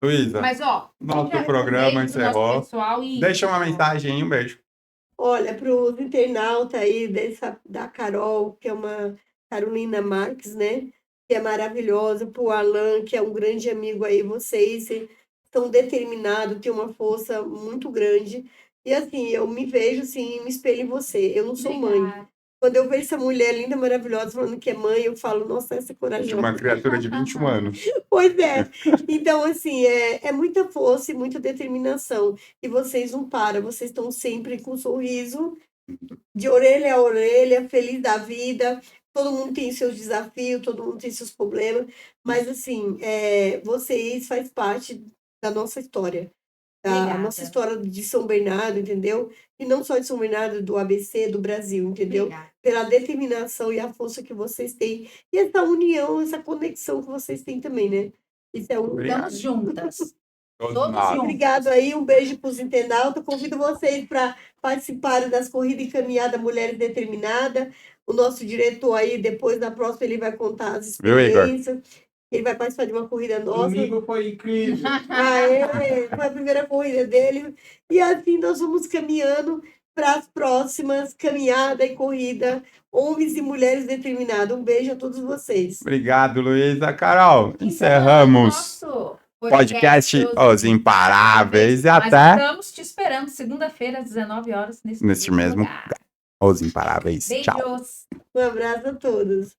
Luísa, mas, nosso programa encerrou. Deixa uma mensagem aí, um beijo. Olha, para os internautas aí da Carol, que é uma Carolina Marques, né? Que é maravilhosa, para o Alan, que é um grande amigo aí, vocês estão determinados, têm uma força muito grande. E assim, eu me vejo assim, me espelho em você. Eu não sou mãe. Quando eu vejo essa mulher linda, maravilhosa, falando que é mãe, eu falo, nossa, essa é corajosa. De uma criatura de 21 anos. Pois é. Então, assim, é muita força e muita determinação. E vocês não param, vocês estão sempre com um sorriso, de orelha a orelha, feliz da vida. Todo mundo tem seus desafios, todo mundo tem seus problemas, mas assim, vocês fazem parte da nossa história, da nossa história de São Bernardo, entendeu? e não só de São Bernardo, do ABC, do Brasil, entendeu? Obrigada. Pela determinação e a força que vocês têm. E essa união, essa conexão que vocês têm também, né? Isso é um. Estamos juntas. Todos Todos nós. juntos. Obrigado aí, um beijo para os internautas. Convido vocês para participarem das corridas e caminhada Mulheres Determinadas. O nosso diretor aí, depois da próxima, ele vai contar as Viu, Igor? experiências. Ele vai participar de uma corrida nossa. Domingo foi incrível. Foi a primeira corrida dele. E assim nós vamos caminhando para as próximas caminhada e corrida, homens e mulheres determinados. Um beijo a todos vocês. Obrigado, Luísa. Carol, Encerramos encerramos nosso podcast Os Imparáveis e Nós até estamos te esperando segunda-feira às 19 horas nesse neste mesmo lugar. Os Imparáveis. Tchau. Beijos. Um abraço a todos.